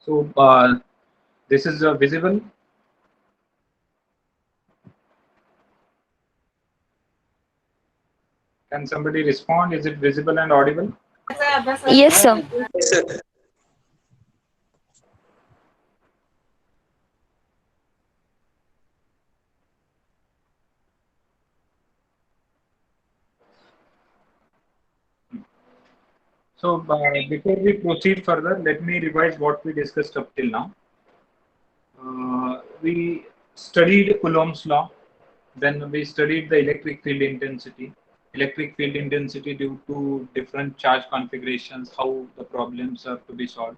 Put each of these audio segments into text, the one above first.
So this is visible. Can somebody respond? Is it visible and audible? Yes, sir. Yes, sir. So before we proceed further, let me revise what we discussed up till now. We studied Coulomb's law, then we studied the electric field intensity due to different charge configurations, how the problems are to be solved.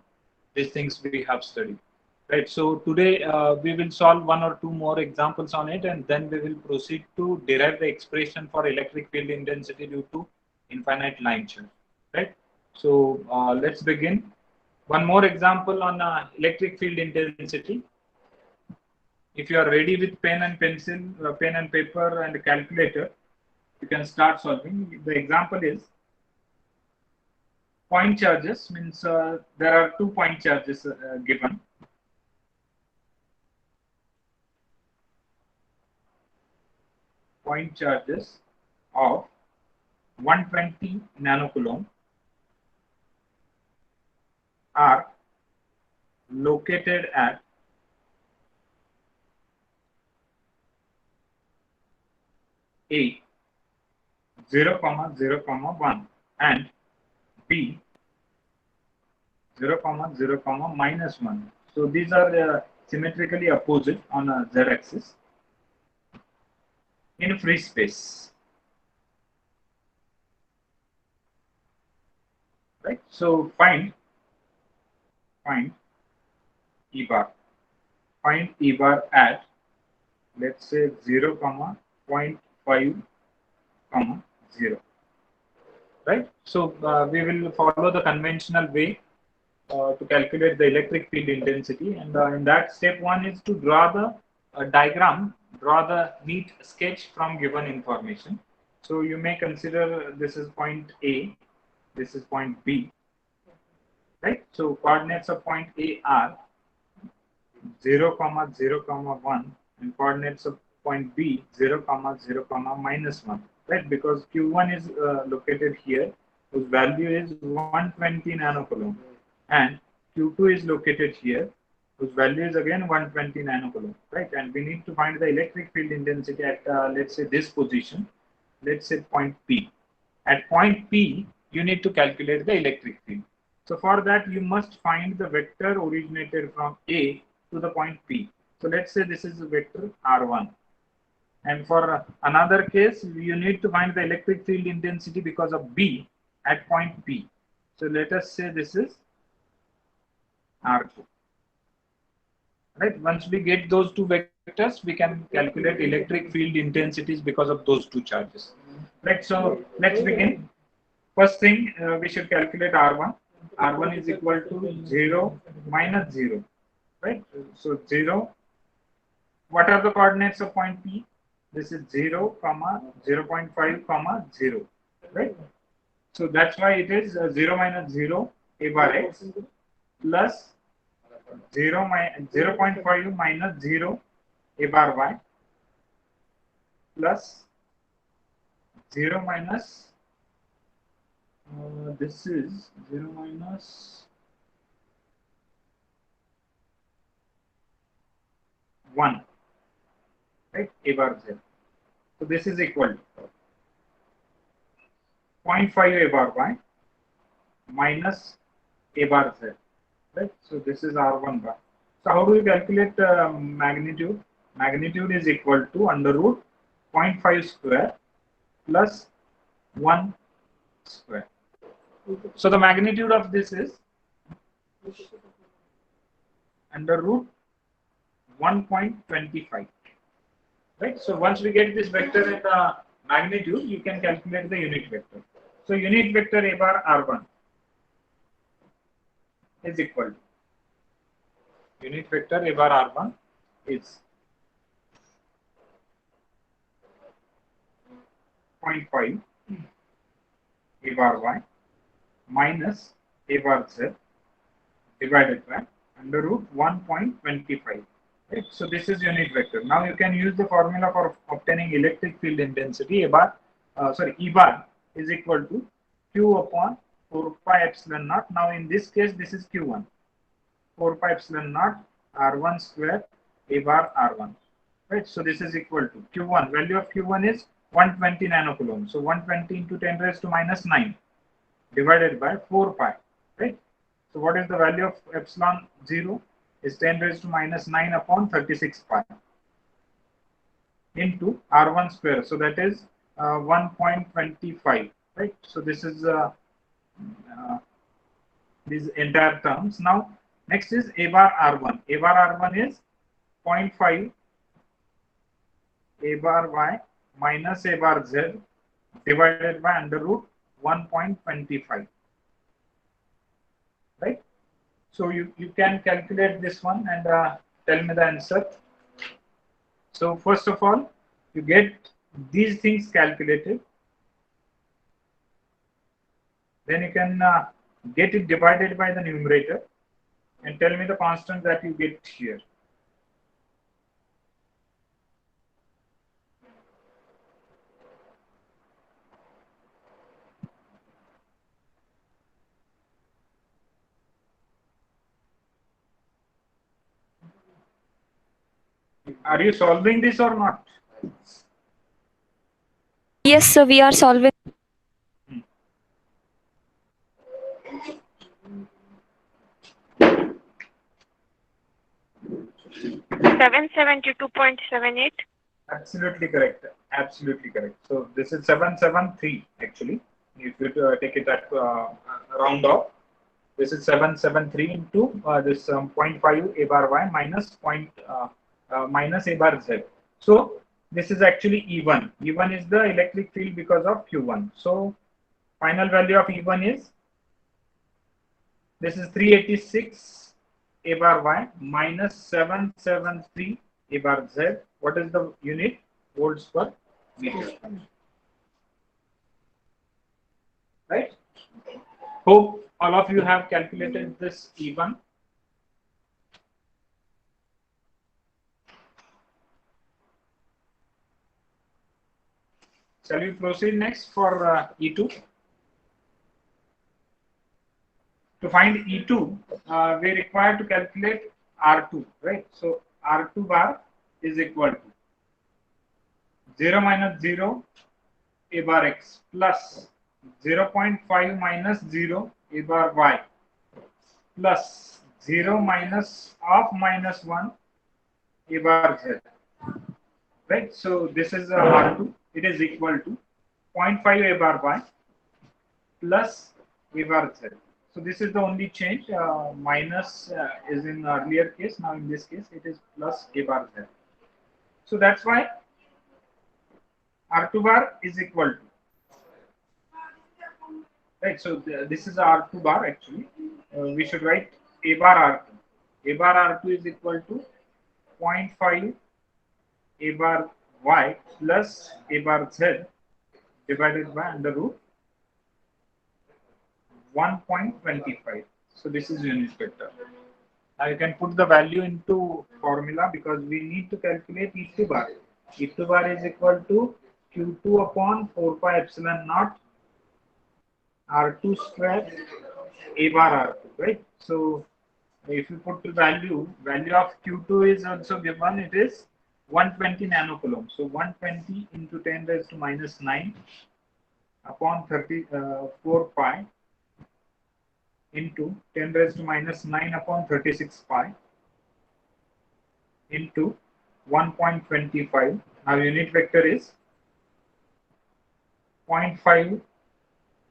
These things we have studied. Right. So today we will solve one or two more examples on it, and then we will proceed to derive the expression for electric field intensity due to infinite line charge. Right. So let's begin. One more example on electric field intensity. If you are ready with pen and pencil, pen and paper and calculator, you can start solving. The example is point charges, means there are 2 point charges given. Point charges of 120 nanocoulomb are located at A 0, 0, 1 and B 0, 0, -1. So these are symmetrically opposite on a z-axis in free space. Right. So find E bar. Find E bar at, let's say, 0, 0.5, 0. Right. So we will follow the conventional way to calculate the electric field intensity, and in that, step one is to draw the diagram, draw the neat sketch from given information. So you may consider this is point A, this is point B, right? So coordinates of point A are 0, 0, 1, and coordinates of point B 0, 0, -1, right? Because Q1 is located here, whose value is 120 nanocoulomb, and Q2 is located here, whose value is again 120 nanocoulomb, right? And we need to find the electric field intensity at let's say this position, let's say point P. At point P, you need to calculate the electric field. So for that, you must find the vector originated from A to the point P. So let's say this is the vector R1. And for another case, you need to find the electric field intensity because of B at point P. So let us say this is R2. Right. Once we get those two vectors, we can calculate electric field intensities because of those two charges. Right. So let's begin. First thing, we should calculate R1. R1 is equal to 0 minus 0. Right. So 0. What are the coordinates of point P? This is 0, 0 0.5, 0. Right. So that's why it is 0 minus 0 a bar x plus 0, 0.5 minus 0 a bar y plus 0 minus this is 0 minus 1, right, a bar z. So this is equal to 0.5 a bar y minus a bar z, right? So this is R1 bar. So how do we calculate magnitude? Magnitude is equal to under root 0.5 square plus 1 square. So the magnitude of this is under root 1.25. Right. So once we get this vector and the magnitude, you can calculate the unit vector. So unit vector a bar R1 is equal to unit vector a bar R1 is 0.5 a bar y minus a bar z divided by under root 1.25. Right? So this is unit vector. Now you can use the formula for obtaining electric field intensity. E bar is equal to Q upon 4 pi epsilon naught. Now in this case, this is Q1. 4 pi epsilon naught R1 square A bar R1. Right? So this is equal to Q1. Value of Q1 is 120 nanocoulomb. So 120 into 10 raised to minus 9 divided by 4 pi. Right? So what is the value of epsilon 0? Is 10 raised to minus 9 upon 36 pi into R1 square. So that is 1.25. Right? So this is these entire terms. Now next is A bar R1. A bar R1 is 0.5 A bar Y minus A bar Z divided by under root 1.25. Right? So you can calculate this one and tell me the answer. So first of all, you get these things calculated. Then you can get it divided by the numerator and tell me the constant that you get here. Are you solving this or not? Yes, sir. We are solving. 772.78. Absolutely correct. Absolutely correct. So this is 773 actually. If you take it at round off, this is 773 into this 0.5 A bar Y minus minus A bar Z. So this is actually E1. E1 is the electric field because of Q1. So final value of E1 is, this is 386 A bar Y minus 773 A bar Z. What is the unit? Volts per meter. Right? Hope all of you have calculated this E1. Shall we proceed next for E2? To find E2, we require to calculate R2, right? So R2 bar is equal to 0 minus 0 A bar X plus 0.5 minus 0 A bar Y plus 0 minus of minus 1 A bar Z. Right? So this is R2. It is equal to 0.5 A bar Y plus A bar Z. So this is the only change. Minus is in earlier case. Now in this case, it is plus A bar Z. So that's why R2 bar is equal to. Right. So this is R2 bar actually. We should write A bar R2. A bar R2 is equal to 0.5 A bar Y plus A bar Z divided by under root 1.25. So this is unit vector. Now you can put the value into formula because we need to calculate E2 bar. E2 bar is equal to Q2 upon 4 pi epsilon naught R2 square A bar R2, right? So if you put the value of Q2 is also given, it is 120 nanocoulomb. So 120 into 10 raised to minus 9 upon 34 pi into 10 raised to minus 9 upon 36 pi into 1.25. Now unit vector is 0.5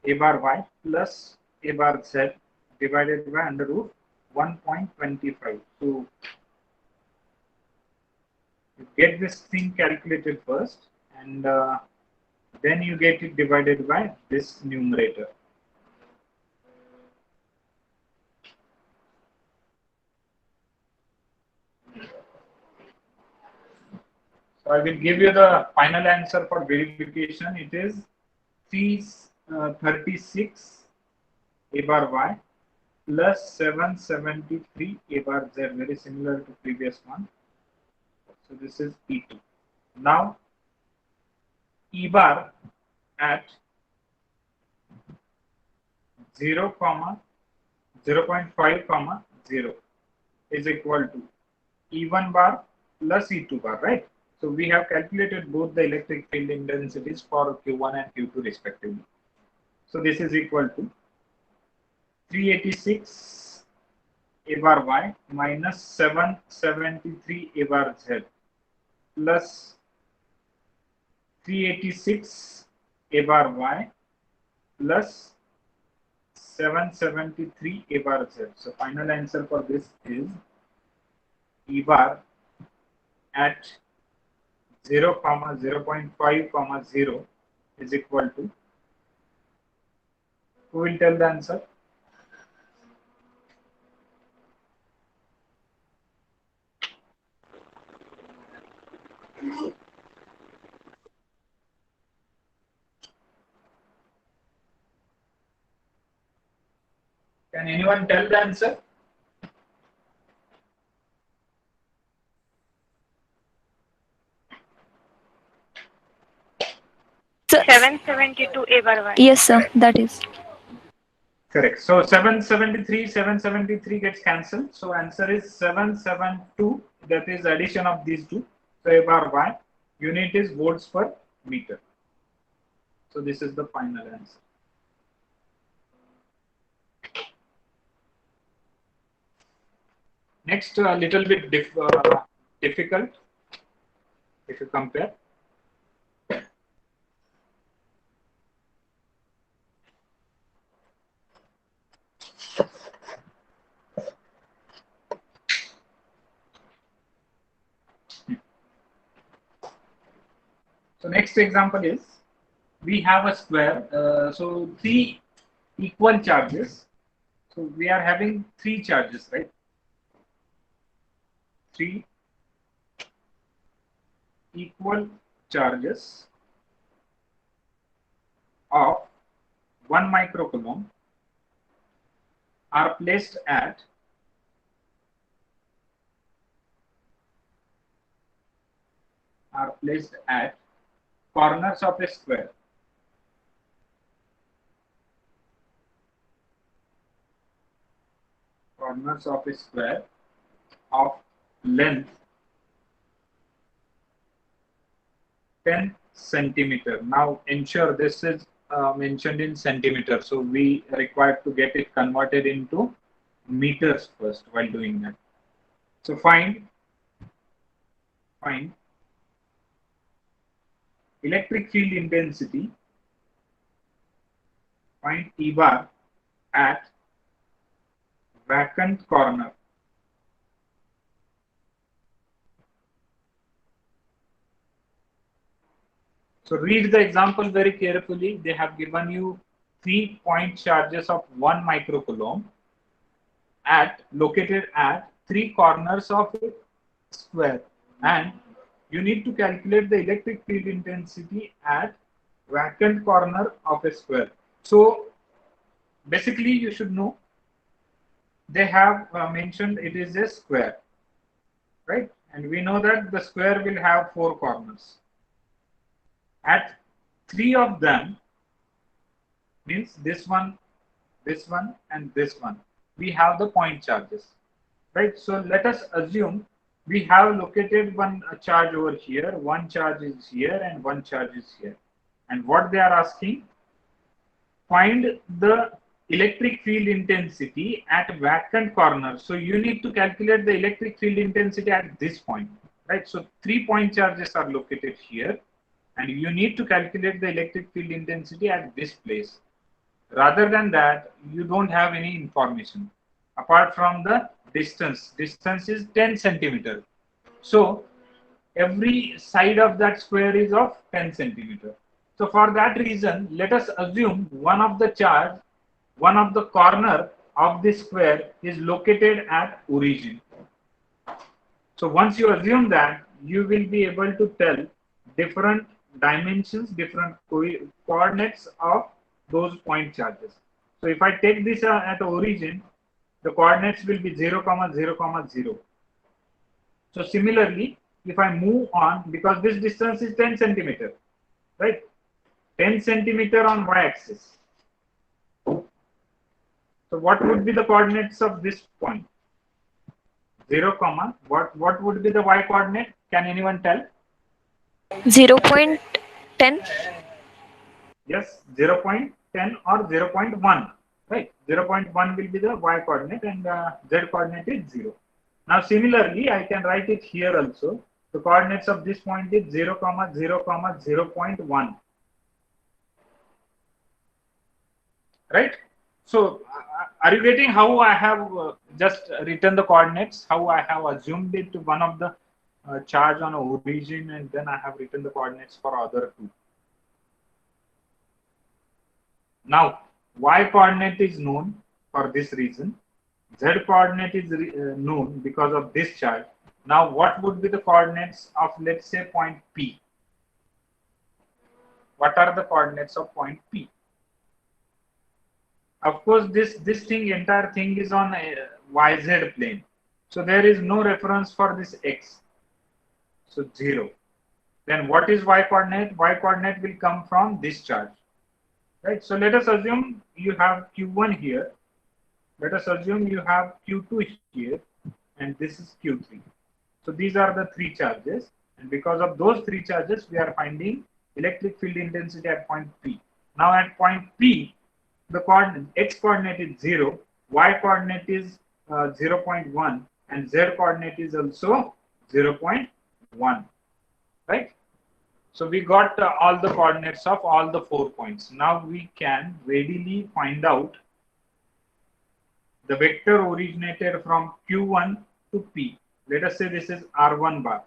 A bar Y plus A bar Z divided by under root 1.25. So you get this thing calculated first and then you get it divided by this numerator. So I will give you the final answer for verification. It is 336 A bar Y plus 773 A bar Z, very similar to previous one. So this is E2. Now E bar at 0, 0.5, 0 is equal to E1 bar plus E2 bar, right? So we have calculated both the electric field intensities for Q1 and Q2 respectively. So this is equal to 386 A bar Y minus 773 A bar Z plus 386 A bar Y plus 773 A bar Z. So final answer for this is E bar at 0, 0.5, 0 is equal to, who will tell the answer? Can anyone tell the answer? Sir, 772 A bar Y. yes, sir, that is. Correct. So 773 gets cancelled. So answer is 772. That is addition of these two. So A bar Y. Unit is volts per meter. So this is the final answer. Next, a little bit difficult if you compare. So next example is, we have a square. So three equal charges. So we are having three charges, right? Three equal charges of 1 microcoulomb are placed at corners of a square. Corners of a square of length 10 centimeter. Now ensure this is mentioned in centimeter, so we require to get it converted into meters first while doing that. So find electric field intensity, find E bar at vacant corner. So read the example very carefully. They have given you 3 point charges of 1 microcoulomb located at 3 corners of a square, and you need to calculate the electric field intensity at vacant corner of a square. So basically you should know they have mentioned it is a square, right? And we know that the square will have 4 corners. At 3 of them, means this one, and this one, we have the point charges, right? So let us assume we have located one charge over here, one charge is here, and one charge is here. And what they are asking, find the electric field intensity at vacant corner. So you need to calculate the electric field intensity at this point, right? So 3 point charges are located here, and you need to calculate the electric field intensity at this place. Rather than that, you don't have any information apart from the distance. Distance is 10 centimeter. So every side of that square is of 10 centimeter. So for that reason, let us assume one of the corner of this square is located at origin. So once you assume that, you will be able to tell different dimensions, different coordinates of those point charges. So if I take this at origin, the coordinates will be 0, 0, 0. So similarly, if I move on, because this distance is 10 centimeter, right? 10 centimeter on y-axis. So what would be the coordinates of this point? 0, what would be the y coordinate? Can anyone tell? 0.10. Yes, 0.10 or 0.1, right? 0.1 will be the y coordinate and z coordinate is 0. Now similarly, I can write it here also. The coordinates of this point is 0, 0, 0.1. Right? So are you getting how I have just written the coordinates, how I have assumed it to one of the charge on origin, and then I have written the coordinates for other two. Now y coordinate is known for this reason, z coordinate is known because of this charge. Now what would be the coordinates of, let's say, point P? What are the coordinates of point P? Of course, this entire thing is on a YZ plane. So there is no reference for this X. So 0. Then what is Y coordinate? Y coordinate will come from this charge. Right? So let us assume you have Q1 here. Let us assume you have Q2 here. And this is Q3. So these are the three charges. And because of those three charges, we are finding electric field intensity at point P. Now at point P, the coordinate x coordinate is 0, y coordinate is 0.1, and z coordinate is also 0.1, right? So we got all the coordinates of all the 4 points. Now we can readily find out the vector originated from Q1 to P. Let us say this is R1 bar.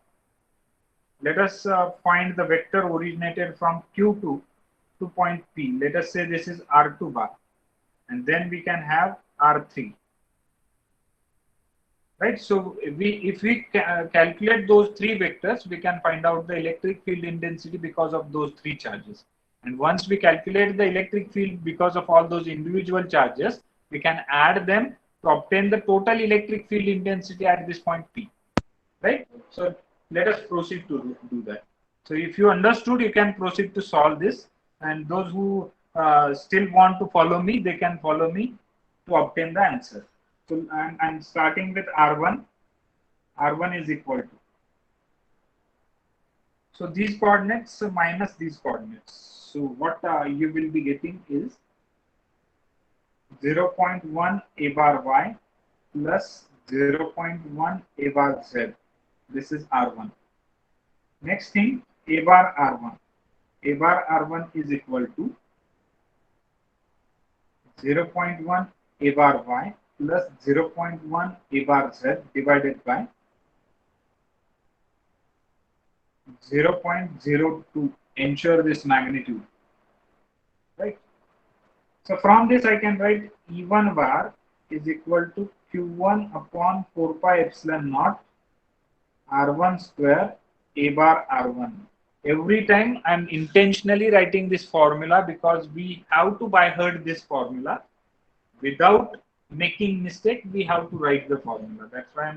Let us find the vector originated from Q2 to point P. Let us say this is R2 bar. And then we can have R3. Right? So if we calculate those three vectors, we can find out the electric field intensity because of those three charges. And once we calculate the electric field because of all those individual charges, we can add them to obtain the total electric field intensity at this point P. Right? So let us proceed to do that. So if you understood, you can proceed to solve this. And those who still want to follow me, they can follow me to obtain the answer. So I'm starting with R1. R1 is equal to. So these coordinates minus these coordinates. So what you will be getting is 0.1 a bar y plus 0.1 a bar z. This is R1. Next thing, a bar R1. A bar R1 is equal to 0.1 a bar y plus 0.1 a bar z divided by 0.02. Ensure this magnitude. Right? So from this I can write E1 bar is equal to Q1 upon 4 pi epsilon naught R1 square a bar R1. Every time I'm intentionally writing this formula because we have to by heart this formula. Without making mistake, we have to write the formula. That's why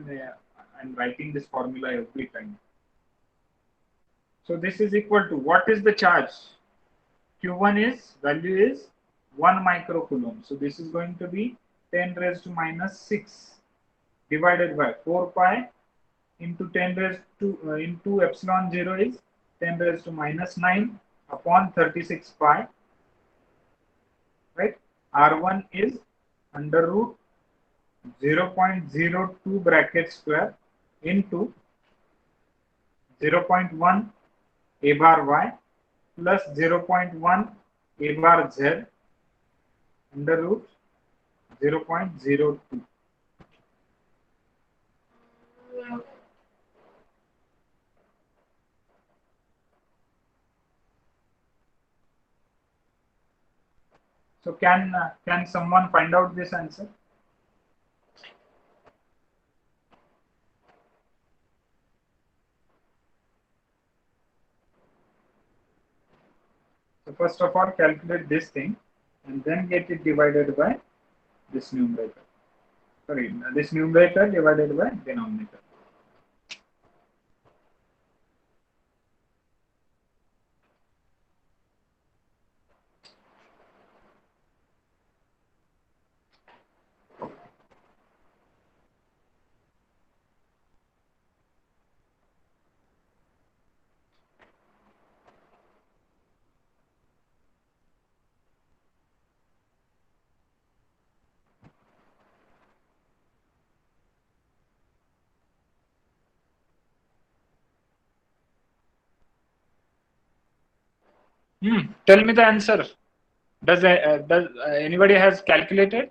I'm writing this formula every time. So this is equal to, what is the charge? Q1 is, value is 1 microcoulomb. So this is going to be 10 raised to minus 6 divided by 4 pi into 10 raised to into epsilon 0 is 10 raised to minus 9 upon 36 pi. Right? R1 is under root 0.02 bracket square into 0.1 a bar y plus 0.1 a bar z under root 0.02. So can someone find out this answer? So first of all, calculate this thing and then get it divided by this numerator. sorry, this numerator divided by denominator. Tell me the answer. Does anybody has calculated?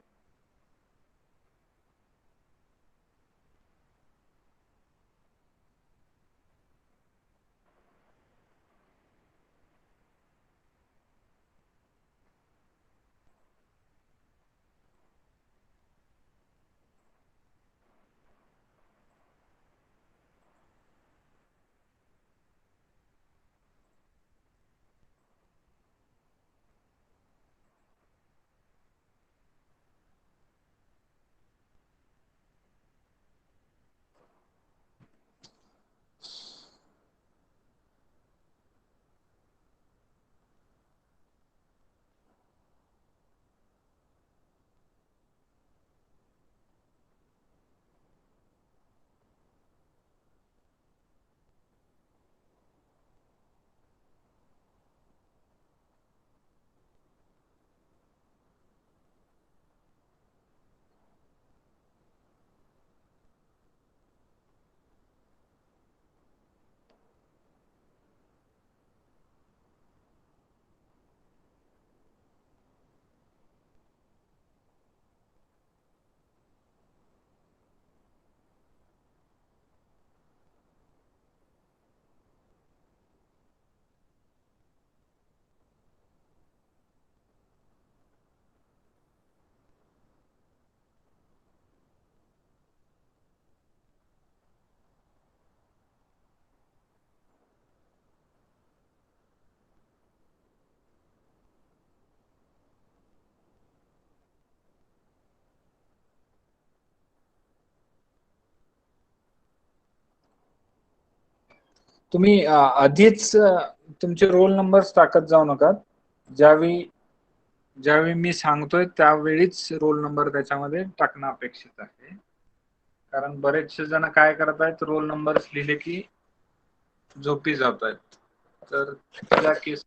तुम्ही आधीच तुमचे roll numbers टाकत जाऊ नका. ज्यावेळी ज्यावेळी मी सांगतोय त्यावेळीच roll number त्याच्यामध्ये टाकणं अपेक्षित आहे. कारण बरेचसे जण काय करत आहेत, रोल नंबर्स लिहिले की झोपी जात आहेत. तर त्या केस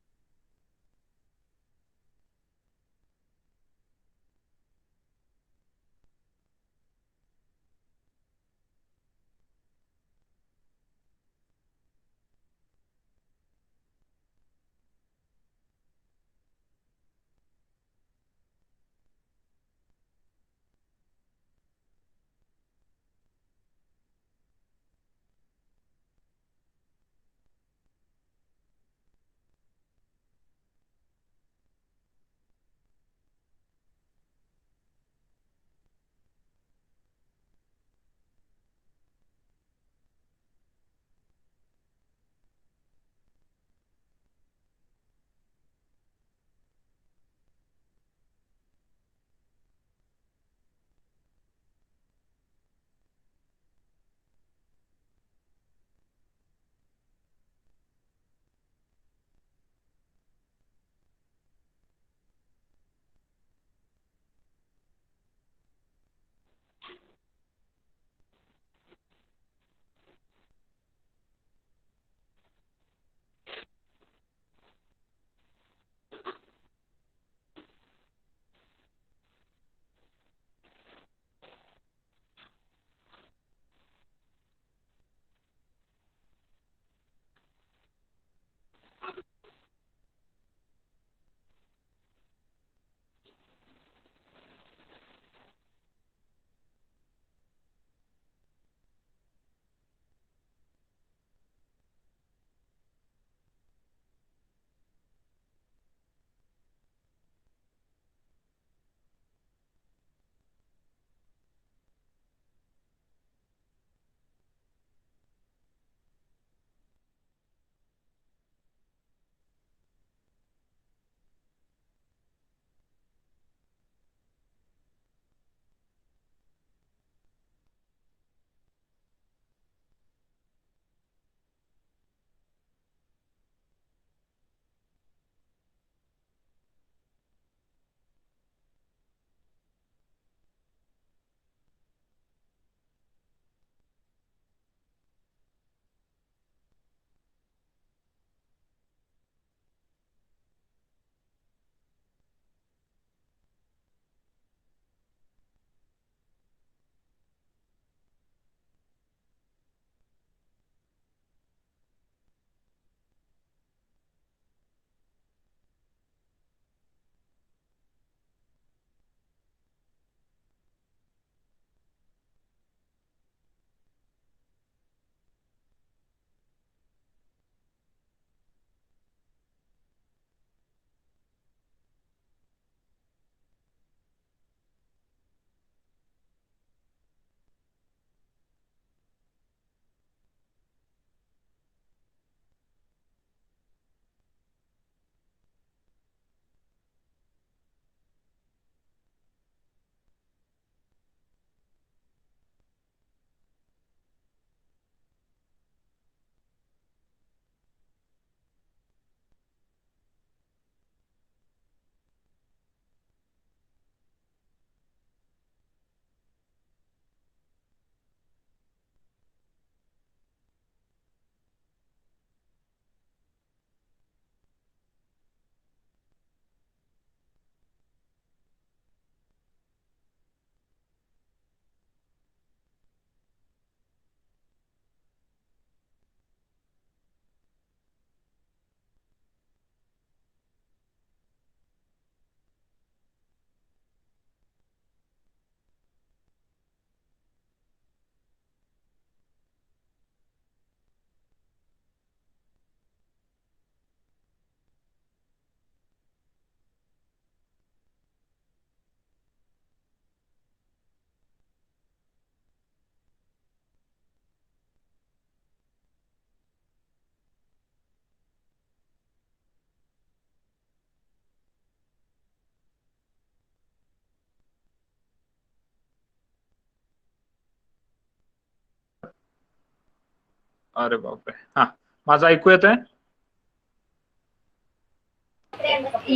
अरे बापरे, हा माझं ऐकू येत आहे?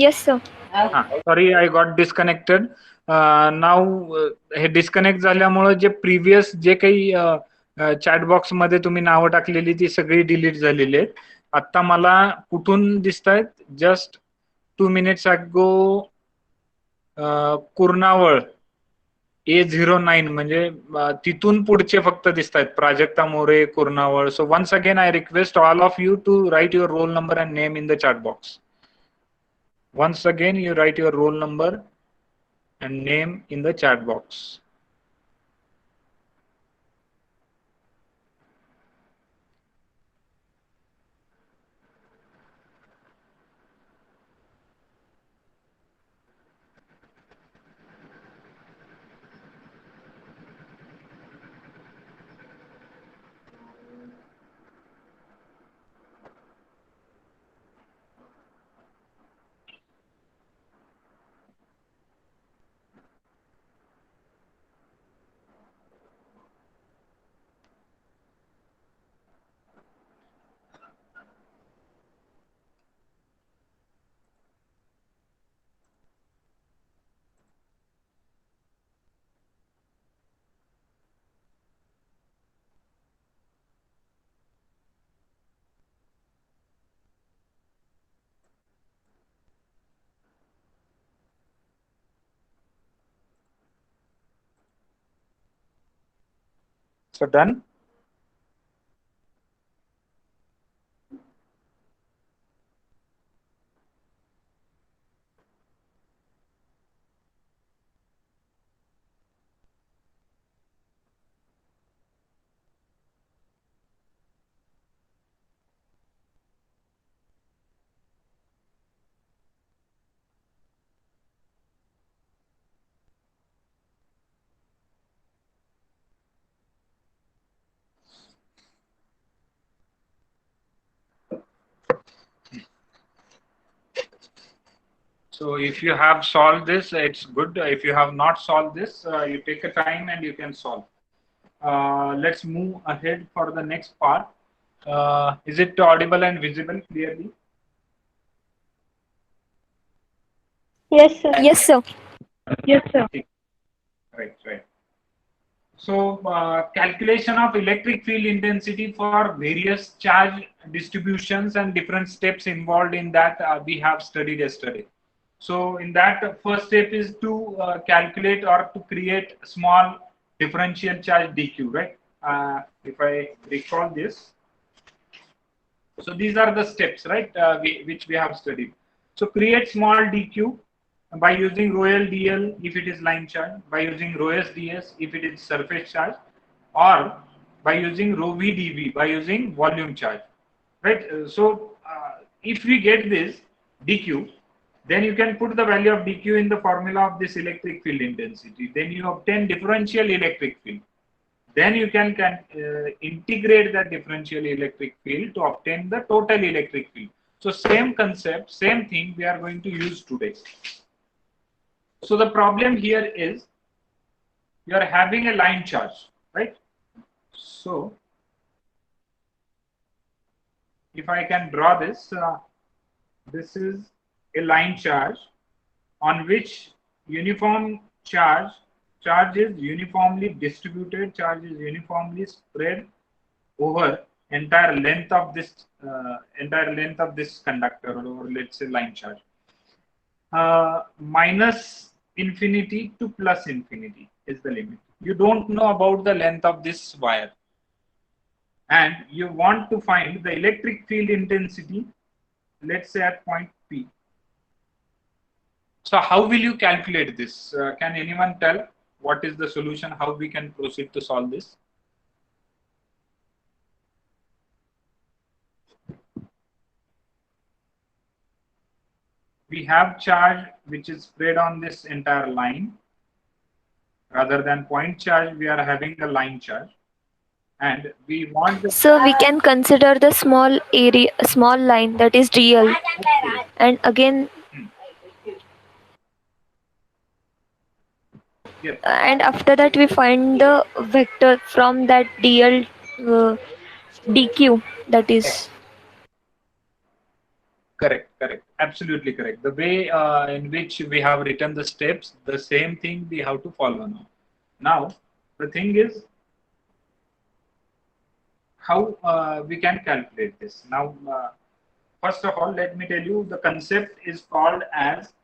Yes, sir. हा, सॉरी, आय गॉट डिस्कनेक्टेड. नाव हे डिस्कनेक्ट झाल्यामुळे जे प्रिव्हियस जे काही चॅट बॉक्स मध्ये तुम्ही नावं टाकलेली ती सगळी डिलीट झालेली आहेत. आता मला कुठून दिसत आहेत? जस्ट 2 minutes अगो कुर्नावळ A09 म्हणजे तिथून पुढचे फक्त दिसत आहेत, Prajakta More, Kurnaval. So once again I request all of you to write your roll number and name in the chat box. Once again, you write your roll number and name in the chat box. So done. So if you have solved this, it's good. If you have not solved this, you take a time and you can solve. Let's move ahead for the next part. Is it audible and visible clearly? Yes, sir. Yes, sir. Yes, sir. Right, right. So calculation of electric field intensity for various charge distributions and different steps involved in that we have studied yesterday. So in that, first step is to calculate or to create small differential charge dq, right? If I recall this, so these are the steps, right, which we have studied. So create small dq by using rho L dl if it is line charge, by using rho S ds if it is surface charge, or by using rho V dv by using volume charge, right? So if we get this dq, then you can put the value of dq in the formula of this electric field intensity. Then you obtain differential electric field. Then you can integrate the differential electric field to obtain the total electric field. So same concept, same thing we are going to use today. So the problem here is you are having a line charge, right? So if I can draw this, this is a line charge on which uniform charge is uniformly distributed, charge is uniformly spread over entire length of this conductor, or let's say line charge. Minus infinity to plus infinity is the limit. You don't know about the length of this wire, and you want to find the electric field intensity, let's say at point P. So how will you calculate this? Can anyone tell what is the solution? How we can proceed to solve this? We have charge which is spread on this entire line. Rather than point charge, we are having a line charge, and we want the. So we can consider the small area, small line, that is dl, and again, Yes. and after that we find the vector from that dl dq, that is. Correct, absolutely correct. The way in which we have written the steps, the same thing we have to follow now. Now, the thing is how we can calculate this. Now, first of all, let me tell you the concept is called as,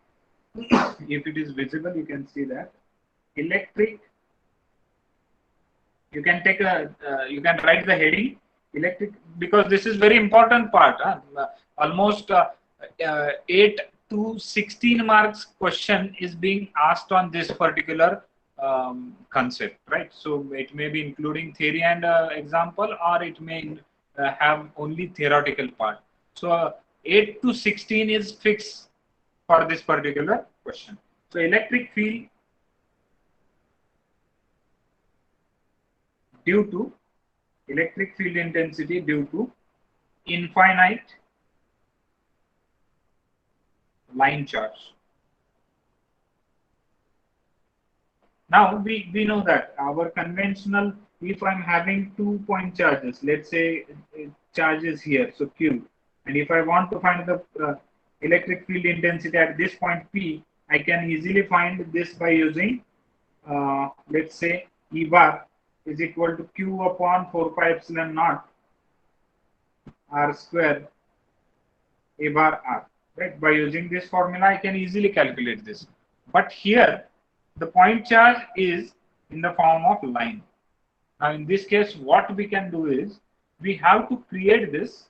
if it is visible, you can see that electric. You can take a, you can write the heading electric, because this is very important part. Almost 8 to 16 marks question is being asked on this particular concept, right? So it may be including theory and example, or it may have only theoretical part. So 8 to 16 is fixed for this particular question. So electric field due to electric field intensity due to infinite line charge. Now we know that our conventional, if I'm having 2-point charges, let's say charges here, so Q, and if I want to find the electric field intensity at this point P, I can easily find this by using, let's say, E bar is equal to Q upon 4 pi epsilon naught R square A bar R. Right? By using this formula, I can easily calculate this. But here, the point charge is in the form of line. Now, in this case, what we can do is we have to create this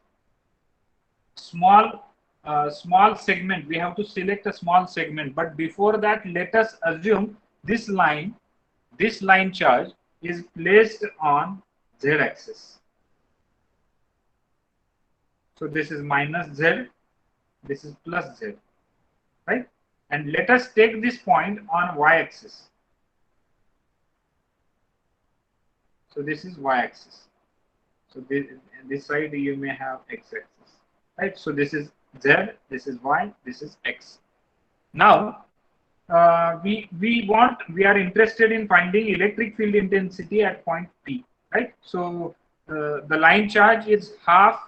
small segment. We have to select a small segment. But before that, let us assume this line charge is placed on z-axis. So this is minus z, this is plus z, right? And let us take this point on y-axis. So this is y-axis. So this side you may have x-axis, right? So this is z, this is y, this is x. Now we are interested in finding electric field intensity at point P, right? So the line charge is half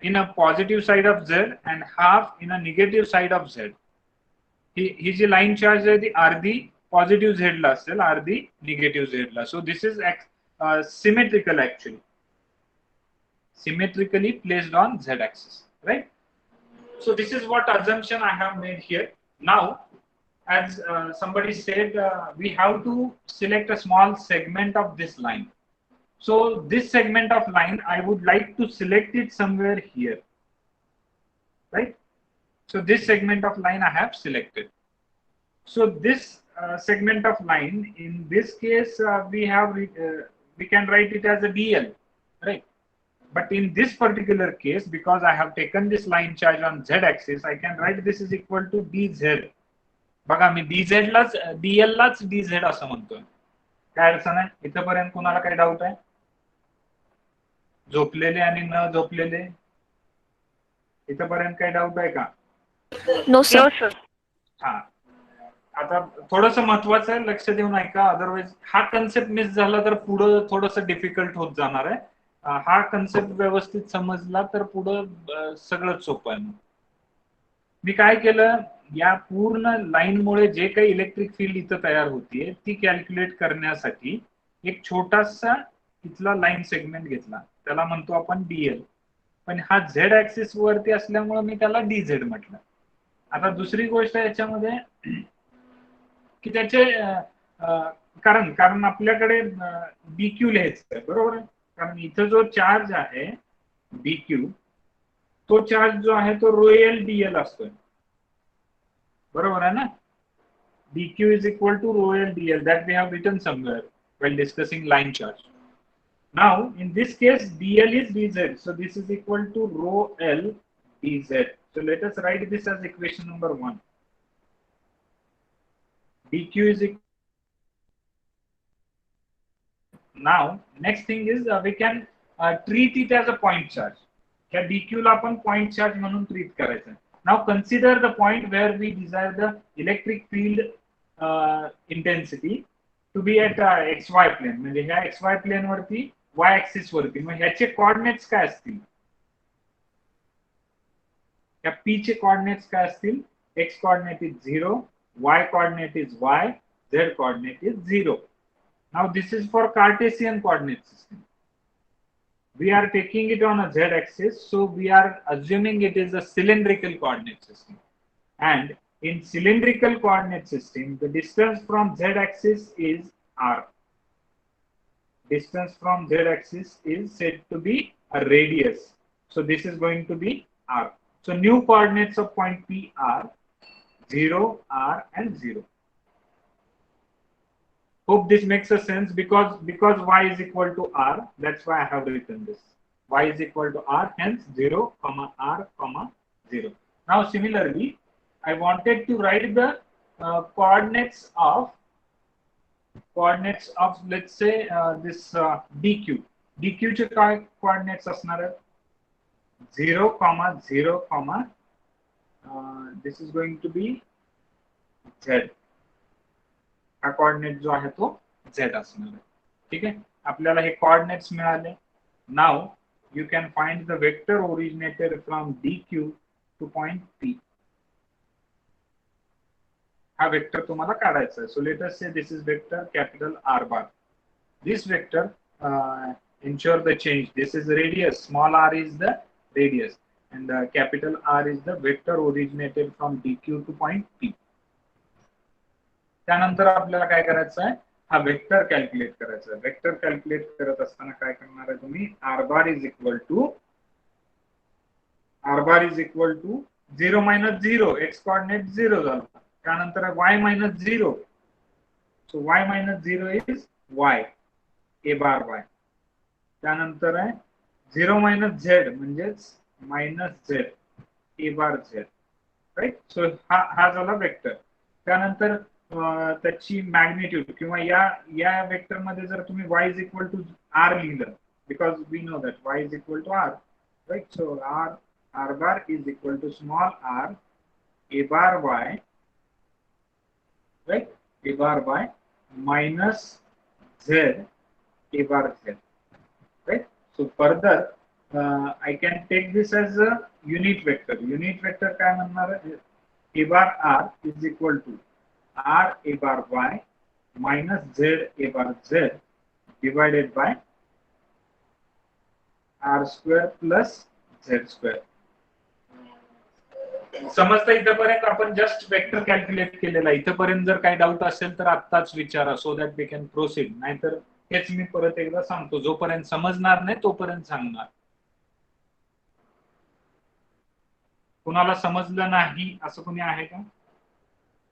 in a positive side of z and half in a negative side of z. ही जी line charge आहे ती अर्धी positive z ला असेल, अर्धी negative z ला. So this is symmetrical actually, symmetrically placed on z axis, right? So this is what assumption I have made here. Now, as somebody said, we have to select a small segment of this line. So this segment of line, I would like to select it somewhere here, right? So this segment of line I have selected. So this segment of line, in this case, we can write it as a DL, right? But in this particular case, because I have taken this line charge on z-axis, I can write this is equal to dz. बघा मी dz लाच dl लाच dz असं म्हणतोय. काय अडचण आहे? इथपर्यंत कोणाला काही डाऊट आहे? झोपलेले आणि न झोपलेले, इथपर्यंत काही डाऊट आहे का? No sir. हा, आता थोडस महत्वाचं आहे, लक्ष देऊन ऐका. अदरवाइज हा कन्सेप्ट मिस झाला तर पुढे थोडस डिफिकल्ट होत जाणार आहे. हा कन्सेप्ट व्यवस्थित समजला तर पुढे सगळं सोपं आहे. मी काय केलं, या पूर्ण लाईनमुळे जे काही इलेक्ट्रिक फील्ड इथं तयार होतीये ती कॅल्क्युलेट करण्यासाठी एक छोटासा इथला लाईन सेगमेंट घेतला, त्याला म्हणतो आपण डीएल. पण हा झेड ऍक्सिस वरती असल्यामुळे मी त्याला डीझेड म्हटलं. आता दुसरी गोष्ट याच्यामध्ये की त्याचे कारण आपल्याकडे डीक्यू लिहायचं आहे, बरोबर आहे? कारण इथं जो चार्ज आहे डीक्यू, तो चार्ज जो आहे तो रो एल डीएल असतोय, बरोबर आहे ना? dq is equal to rho L dl, that we have written somewhere while discussing line charge. Now in this case dl is dz, so this is equal to rho L dz. So let us write this as equation number 1. dq is equal. Now next thing is we can treat it as a point charge. या dq ला आपण point charge म्हणून treat करायचं. Now consider the point where we desire the electric field intensity to be at xy plane. म्हणजे ह्या xy plane वरती वाय axis वरती, मग ह्याचे coordinates काय असतील? या पी चे कोऑर्डिनेट्स काय असतील? X coordinate is 0, y coordinate is y, z coordinate is 0. Now this is for Cartesian coordinate system. We are taking it on a z axis, so we are assuming it is a cylindrical coordinate system. And in cylindrical coordinate system, the distance from z axis is r. Distance from z axis is said to be a radius. So this is going to be r. So new coordinates of point P are 0, r and 0. Hope this makes a sense, because y is equal to r, that's why I have written this. Y is equal to r, hence 0, r, 0. Now similarly, I wanted to write the coordinates of let's say this dq. dq चे काय coordinates असणार आहेत? 0, 0, this is going to be z. हा coordinate जो आहे तो z असणार आहे. ठीक आहे, आपल्याला हे कोऑर्डिनेट्स मिळाले. Now you can find the vector originated from dq two point p. हा वेक्टर तुम्हाला काढायचा आहे. सो लेट अस से this is vector capital R bar. This vector ensure the change. This is radius, small r is the radius, and capital R is the vector originated from dq to point p. त्यानंतर आपल्याला काय करायचं आहे? हा vector calculate करायचा आहे. Vector calculate करत असताना काय करणार आहे तुम्ही? r bar is equal to 0 minus 0, x coordinate 0 झाला. त्यानंतर y minus 0, so y minus 0 is y, a bar y. त्यानंतर आहे 0 minus z म्हणजेच minus z, a bar z, right. So हा झाला वेक्टर. त्यानंतर त्याची मॅग्निट्यूड किंवा या वेक्टर मध्ये जर तुम्ही y is equal to r लिहिलं, because we know that y is equal to r, right? So r bar is equal to small r, a bar y, right? A bar y minus z, a bar z, right? So further I can take this as a unit vector. Unit vector काय म्हणणार आहे? a bar r is equal to r a bar y minus z a bar z divided by r square plus z square. समजतं इथपर्यंत? आपण just vector calculate केलेला. इथपर्यंत जर काही डाऊट असेल तर आत्ताच विचारा, so that we can proceed. नाहीतर हेच मी परत एकदा सांगतो, जोपर्यंत समजणार नाही तोपर्यंत सांगणार. कुणाला समजलं नाही असं कोणी आहे का?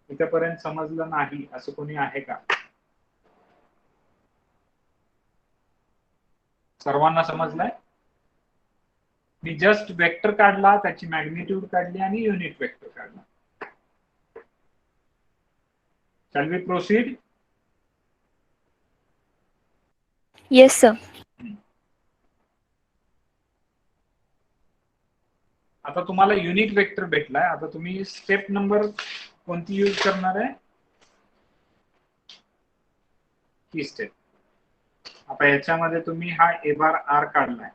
इथपर्यंत समजलं नाही असं कोणी आहे का? सर्वांना समजलंय? मी जस्ट वेक्टर काढला, त्याची मॅग्निट्यूड काढली आणि युनिट वेक्टर काढला. Shall we proceed? Yes, sir. आता तुम्हाला युनिट वेक्टर भेटलाय. आता तुम्ही स्टेप नंबर कोणती यूज करणार आहे? ही स्टेप. आता याच्यामध्ये तुम्ही हा a bar r काढलाय,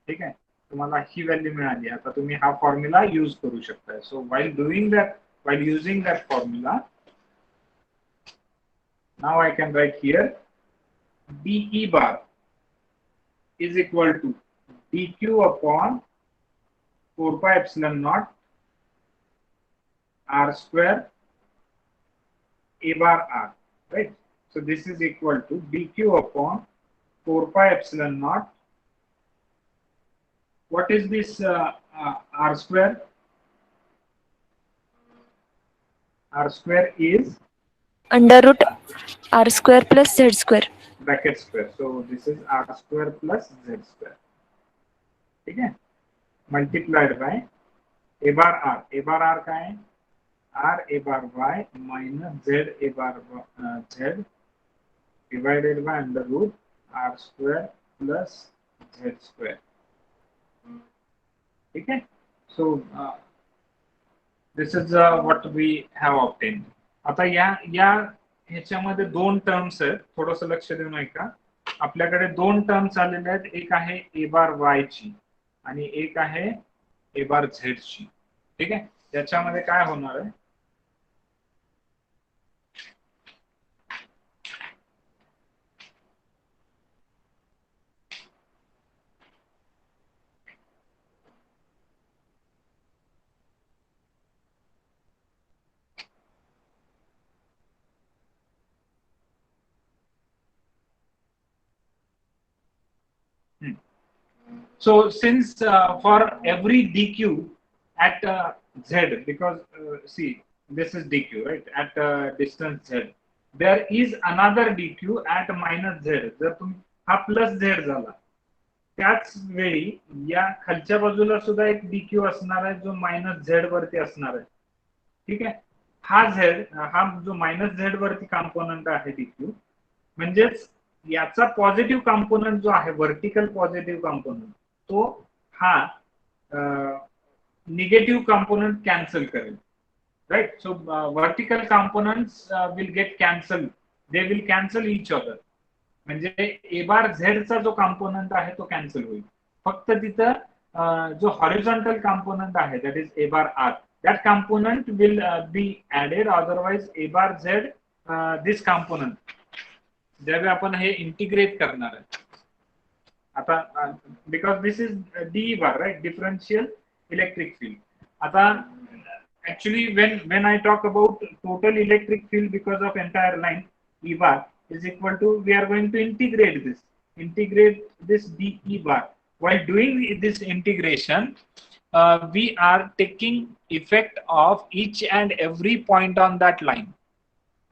ठीक आहे. तुम्हाला ही व्हॅल्यू मिळाली. आता तुम्ही हा फॉर्म्युला यूज करू शकताय. सो while using that formula, now I can write here dE bar is equal to dq upon 4 pi epsilon naught r square a bar r, right? So this is equal to dq upon 4 pi epsilon naught. What is this r square? R square is Under root r square plus z square. bracket square. So this is r square plus z square. ठीक है? Multiplied by a bar r. A bar r का है? R a bar y minus z a bar z divided by under root r square plus z square. ठीक है? So this is what we have obtained. आता या ह्याच्यामध्ये दोन terms आहेत, थोडंसं लक्ष देऊन ऐका. आपल्याकडे दोन टर्म्स आलेले आहेत, एक आहे ए बार वाय ची आणि एक आहे ए बार झेड ची. ठीक आहे, त्याच्यामध्ये काय होणार आहे, so since for every dq at z, because see this is dq, right, at distance z, there is another dq at minus z. जर तुम्ही हा प्लस झेड झाला, त्याच वेळी या खालच्या बाजूला सुद्धा एक dq असणार आहे जो मायनस झेड वरती असणार आहे. ठीक आहे, हा झेड, हा जो मायनस झेड वरती कॉम्पोनंट आहे dq, म्हणजेच याचा पॉझिटिव्ह कॉम्पोनंट जो आहे, व्हर्टिकल पॉझिटिव्ह कॉम्पोनंट, तो हा निगेटिव्ह कॉम्पोनंट कॅन्सल करेल. Right, so vertical components will get cancel, they will cancel each other. म्हणजे ए बार झेड चा जो कॉम्पोनंट आहे तो कॅन्सल होईल. फक्त तिथं जो हॉरिझॉन्टल कॉम्पोनंट आहे, that is a bar r, that component will be added, otherwise a bar z this component ज्यावेळी आपण हे इंटिग्रेट करणार आहे आता, because this is D bar, right, differential electric field. आता actually when I talk about total electric field because of entire line, E bar is equal to, we are going to integrate this dE bar. While doing this integration, we are taking effect of each and every point on that line.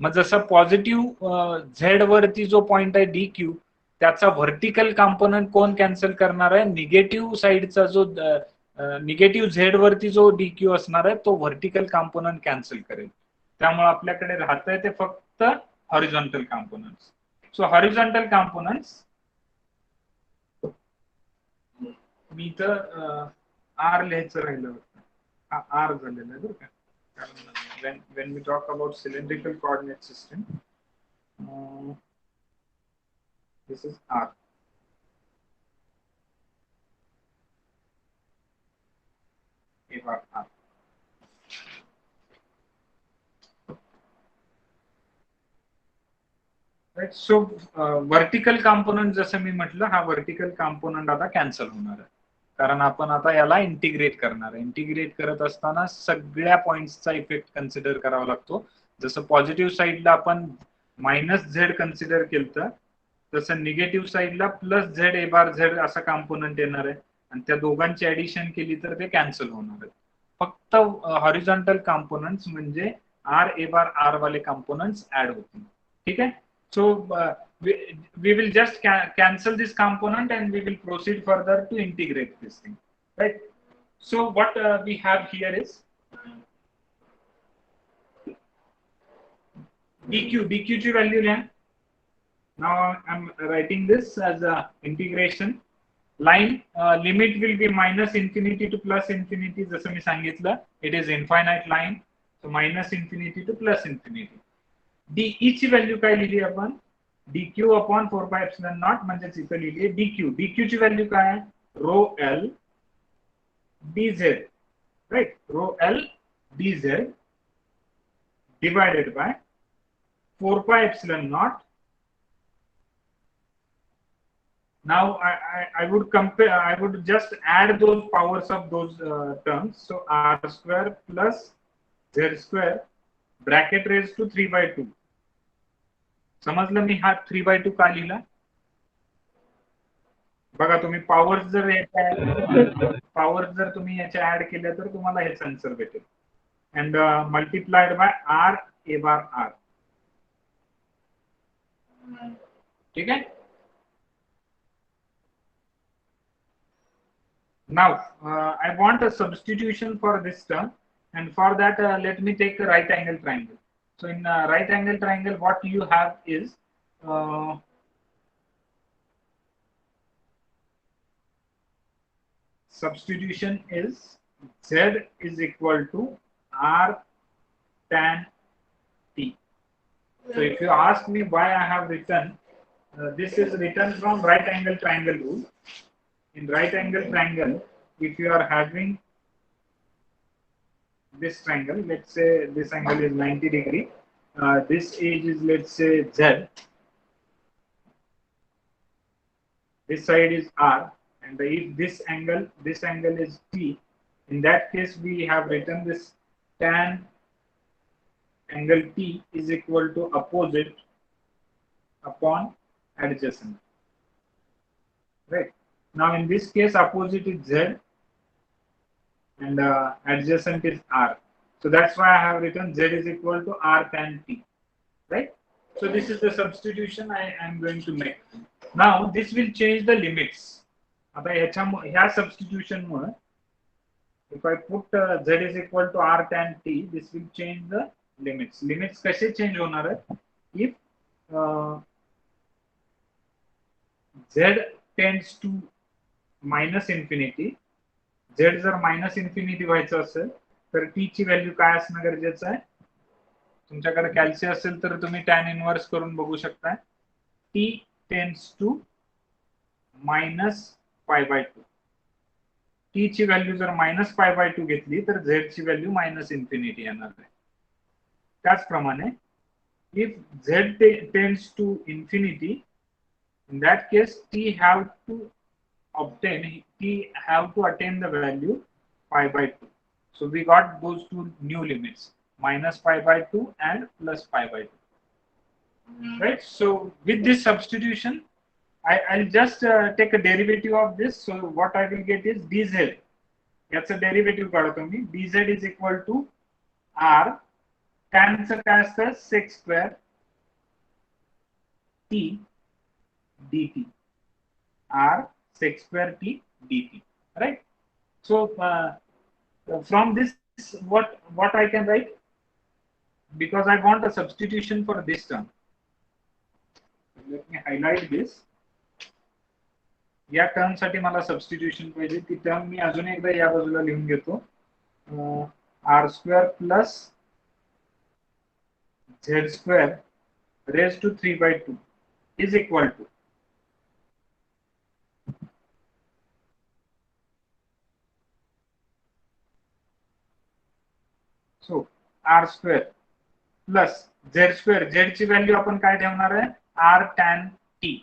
मग जसं positive Z वरती जो point आहे D Q, त्याचा vertical component कोण cancel करणार आहे, negative साइडचा जो negative Z वरती जो डी क्यू असणार आहे तो व्हर्टिकल कॉम्पोनंट कॅन्सल करेल. त्यामुळे आपल्याकडे राहत आहे ते फक्त हॉरिझॉन्टल कॉम्पोनंट्स. सो हॉरिझॉन्टल कॉम्पोनंट्स, मी तर आर लिहायचं राहिलं होतं, आर झालेलं आहे बरं का. When we talk about cylindrical coordinate system, this is R. A bar R. Right, so vertical component जसं मी म्हटलं, हा vertical component आता कॅन्सल होणार आहे, कारण आपण आता याला इंटिग्रेट करणार आहे. इंटिग्रेट करत असताना सगळ्या पॉइंट्सचा इफेक्ट कन्सिडर करावा लागतो. जसं पॉझिटिव्ह साइडला आपण मायनस झेड कन्सिडर केलं, तसं निगेटिव्ह साइडला plus Z A bar Z असा कॉम्पोनंट येणार आहे, आणि त्या दोघांची ऍडिशन केली तर ते कॅन्सल होणार आहे. फक्त हॉरिझॉन्टल कॉम्पोनंट्स म्हणजे आर ए बार आर वाले कॉम्पोनंट्स ऍड होतील. ठीक आहे, so we will just cancel this component and we will proceed further to integrate this thing, right? So what we have here is dq ची value लिहा. Now I'm writing this as a integration line. Limit will be minus infinity to plus infinity. जसं मी सांगितलं, it is infinite line, so minus infinity to plus infinity. D ची value काय लिहिली आपण, dq upon 4 pi epsilon not, म्हणजे इथं लिहिली dq ची व्हॅल्यू काय आहे, rho L dz, right, rho L dz divided by 4 pi epsilon naught. Now I would compare, I would just add those powers of those terms. So r square plus z square bracket raised to 3/2. समजलं मी हा 3/2 का लिहिला? बघा, तुम्ही powers जर तुम्ही याच्या add केल्या तर तुम्हाला हेच आन्सर भेटेल. And multiplied by r A bar r. ठीक आहे. Now I want a substitution for this term, and for that let me take a right angle triangle. So in right angle triangle, what you have is substitution is z is equal to r tan t. So if you ask me why I have written this is written from right angle triangle rule. In right angle triangle, if you are having this triangle, let's say this angle is 90 degree, this edge is, let's say, Z, this side is R, and if this angle is T, in that case we have written this tan angle T is equal to opposite upon adjacent. Right. Now in this case, opposite is Z and adjacent is R. So that's why I have written Z is equal to R tan T. Right. So this is the substitution I am going to make. Now this will change the limits. Here substitution, if I put Z is equal to R tan T, this will change the limits. Limits कैसे change होना है? If Z tends to minus infinity, Z जर minus infinity व्हायचं असेल तर T ची value काय असणं गरजेचं आहे? तुमच्याकडे कॅल्सी असेल तर तुम्ही tan इनवर्स करून बघू शकता. T tends to minus pi by 2. T ची व्हॅल्यू जर minus pi by 2 घेतली तर Z ची व्हॅल्यू minus infinity येणार आहे. त्याचप्रमाणे if Z tends to infinity, in that case T have to attain the value pi by 2. So we got those two new limits, minus pi by 2 and plus pi by 2. Right? So with this substitution, I'll just take a derivative of this. So what I will get is dz. That's a derivative काढतो मी. dz is equal to r tan चं काय असतं sec square t dt. r sec square t dt. Right? So from this, what I can write, because I want a substitution for this term. Let me highlight this. या term साठी मला substitution पाहिजे. ती term मी अजून एकदा या बाजूला लिहून घेतो. r square plus z square raised to 3 by 2 is equal to so r square plus z square. z ची व्हॅल्यू आपण काय ठेवणार आहे? r tan t.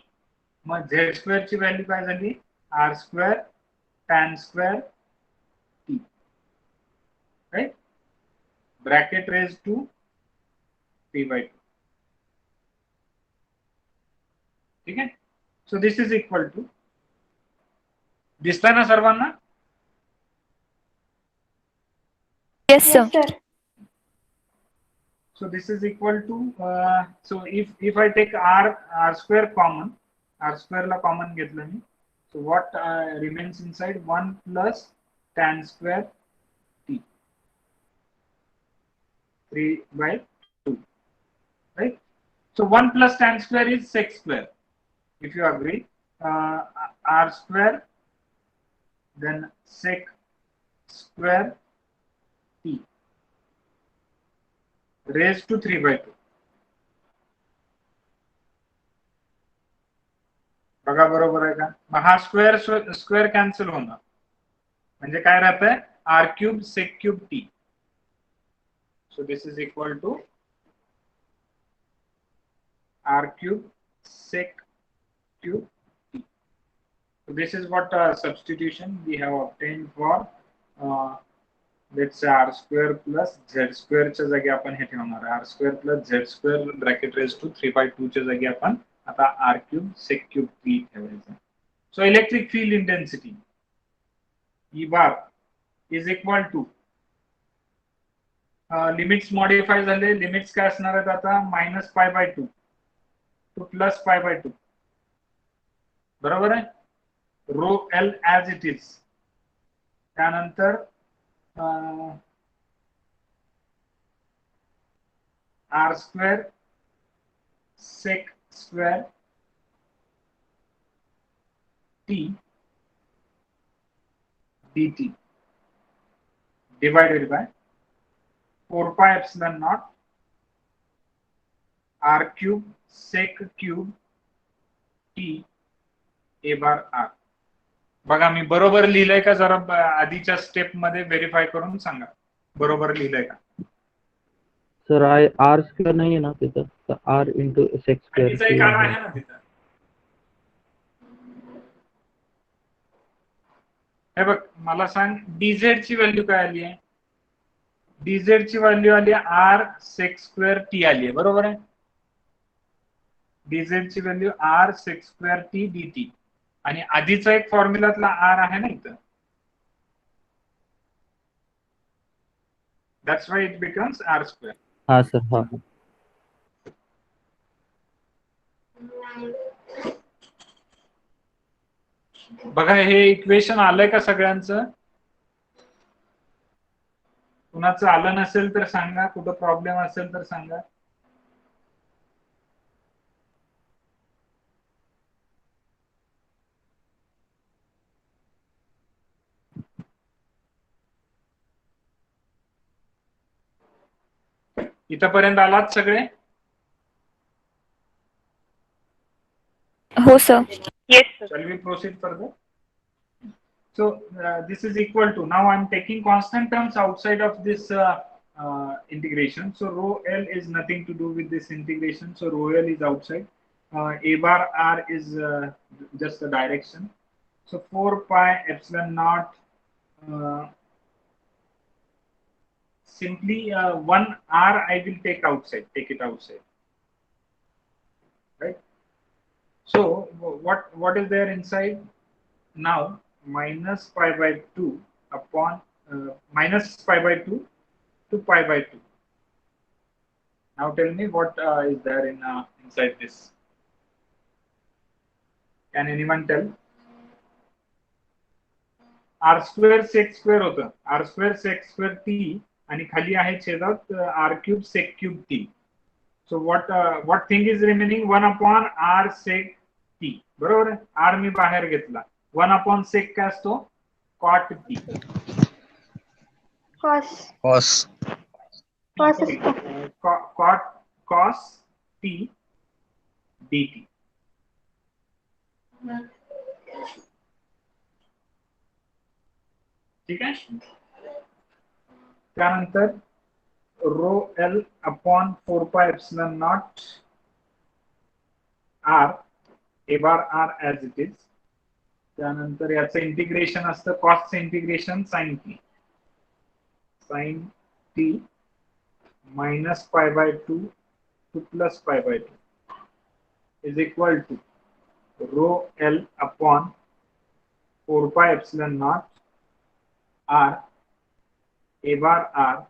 मग z square ची व्हॅल्यू काय झाली? r square tan square t. Right? Bracket raised to 3 by 2. ठीक आहे. So this is equal to, दिसतंय ना सर्वांना? Yes, sir. So this is equal to so if I take r square common, r square La common घेतलं मी, so what remains inside? 1 plus tan square t, 3 by 2. Right? So 1 plus tan square is sec square. If you agree, r square then sec square t raised to 3 by 2. बघा बरोबर आहे का? मग हा square cancel होणार, म्हणजे काय राहतंय? r cube sec cube t. So this is equal to r cube sec cube t. So this is what substitution we have obtained for let's say r square plus z square च्या जागी आपण हे ठेवणार आहे. r square plus z square bracket raised to 3 by 2 च्या जागी आपण आता r cube sec cube t ठेवायचं. So electric field intensity E bar is equal to limits modify झाले. लिमिट्स काय असणार आहेत आता? minus pi by 2 to plus pi by 2. बरोबर आहे? रो L as it is. त्यानंतर r square sec square t dt divided by 4 pi epsilon naught r cube sec cube t a bar r. बघा मी बरोबर लिहिलंय का जरा आधीच्या स्टेप मध्ये व्हेरीफाय करून सांगा बरोबर लिहिलंय का. सर आर स्क्वेअर नाही आहे ना तिथं, आर इंटू सेक्स तिचा एक आर स्क्वेअर. आहे ना तिथं. हे बघ मला सांग डीझेड ची व्हॅल्यू काय आली आहे. डीझेड ची व्हॅल्यू आली आर सेक्स स्क्वेअर टी आली आहे बरोबर आहे. डीझेड ची value r sec x square t d t आणि आधीचा एक फॉर्म्युलातला आर आहे ना इथं. That's why it becomes r square. हा सर हा. बघा हे इक्वेशन आलंय का सगळ्यांचं. कुणाचं आलं नसेल तर सांगा, कुठं प्रॉब्लेम असेल तर सांगा. इथपर्यंत आलात सगळे. हो sir. Yes, sir. Shall we proceed further? So this is equal to, now I'm taking constant terms outside of this integration. So rho L is nothing to do with this integration. So rho L is outside. A bar R is just the direction. So 4 pi epsilon naught. Simply 1 R I will take outside, take it outside. Right? So what is there inside? Now minus pi by 2 upon minus pi by 2 to pi by 2. Now tell me what is there in inside this. Can anyone tell? R square sec square होतं. R square sec square t आणि खाली आहे छेदात r cube sec cube t. So what thing is remaining? 1 upon r sec t. बरोबर आहे. r मी बाहेर घेतला. 1 upon sec काय असतो? Cot t. Cos. cos Cos is Cot cos t dt. ठीक आहे. त्यानंतर rho L upon 4 pi epsilon naught R A bar R as it is. त्यानंतर याचं इंटिग्रेशन असतं कॉसचं integration sine T minus pi by 2 to plus pi by 2 is equal to rho L upon 4 pi epsilon naught R a bar R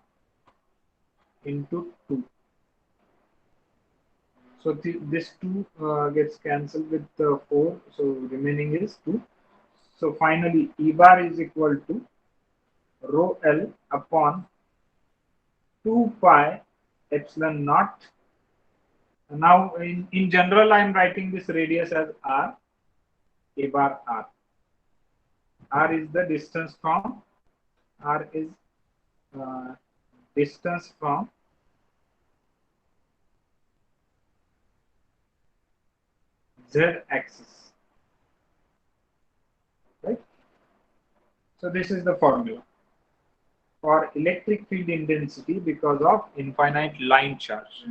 into 2. So this 2 gets cancelled with 4. So remaining is 2. So finally E bar is equal to rho L upon 2 pi epsilon naught. Now in general I am writing this radius as R a bar R. R is the distance from R is distance from Z axis, right? So this is the formula for electric field intensity because of infinite line charge.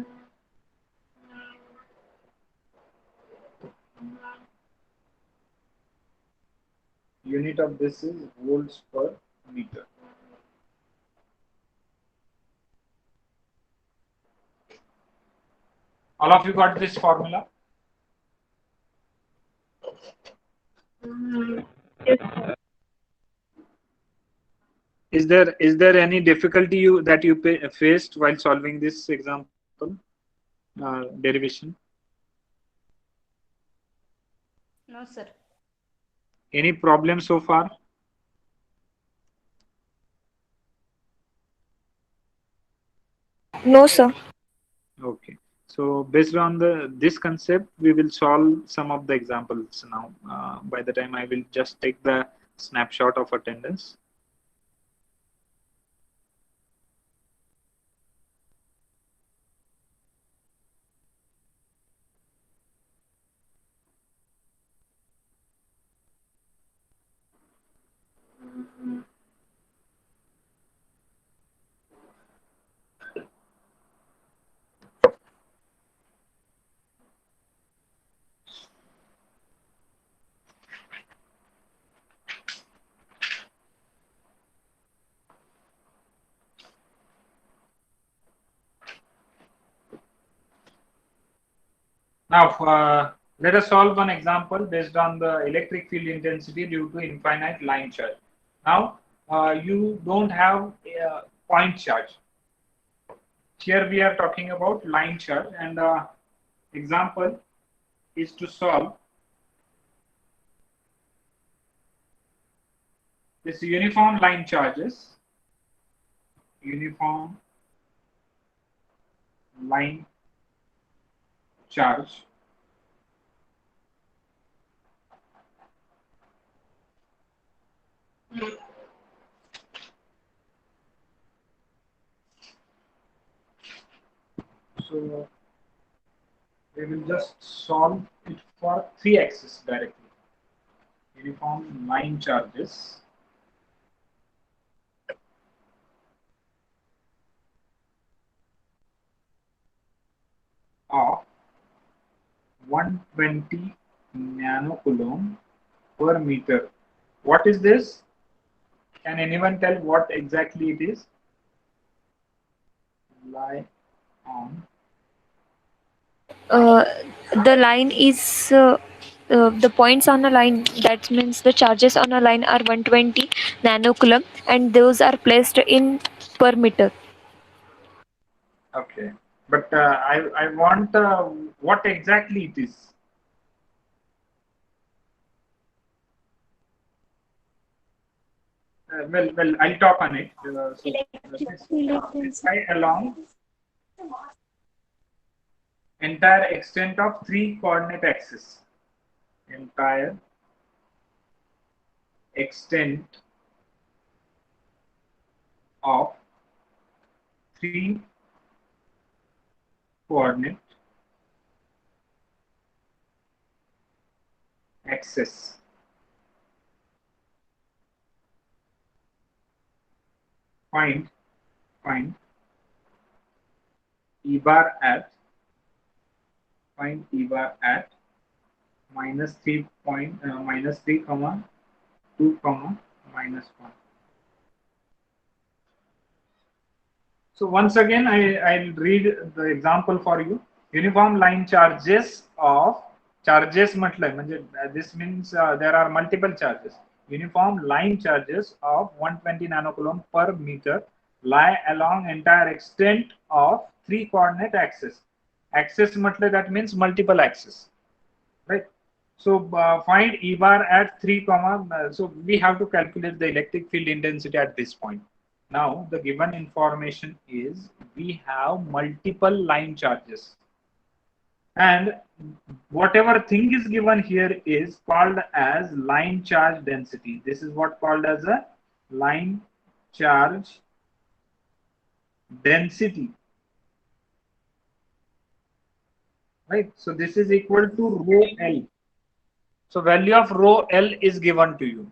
Unit of this is volts per meter. All of you got this formula? yes, sir. Is there any difficulty that you faced while solving this example derivation? No, sir. Any problem so far? No, sir. Okay. So based on this concept, we will solve some of the examples now. By the time I will just take the snapshot of attendance. Now, let us solve one example based on the electric field intensity due to infinite line charge. Now, you don't have a point charge. Here we are talking about line charge, and example is to solve this uniform line charges, uniform line charge so we will just solve it for 3 axis directly. Uniform line charges of 120 nanocoulomb per meter. What is this? Can anyone tell what exactly it is? Lie on. The line is the points on a line. That means the charges on a line are 120 nanocoulomb, and those are placed in per meter. Okay, but I want what exactly it is. Well, I'll talk on it. This lie along entire extent of 3 coordinate axis. Entire extent of 3 coordinate axis. Find E bar at minus 3 comma 2 comma minus 1. So once again, I'll read the example for you. Uniform line charges of this means there are multiple charges. Uniform line charges of 120 nanocoulomb per meter lie along entire extent of 3 coordinate axis. Axis that means multiple axis, right? So find E bar at 3 comma. So we have to calculate the electric field intensity at this point. Now the given information is we have multiple line charges, and whatever thing is given here is called as line charge density. This is what called as a line charge density, right? So this is equal to rho L. So value of rho L is given to you.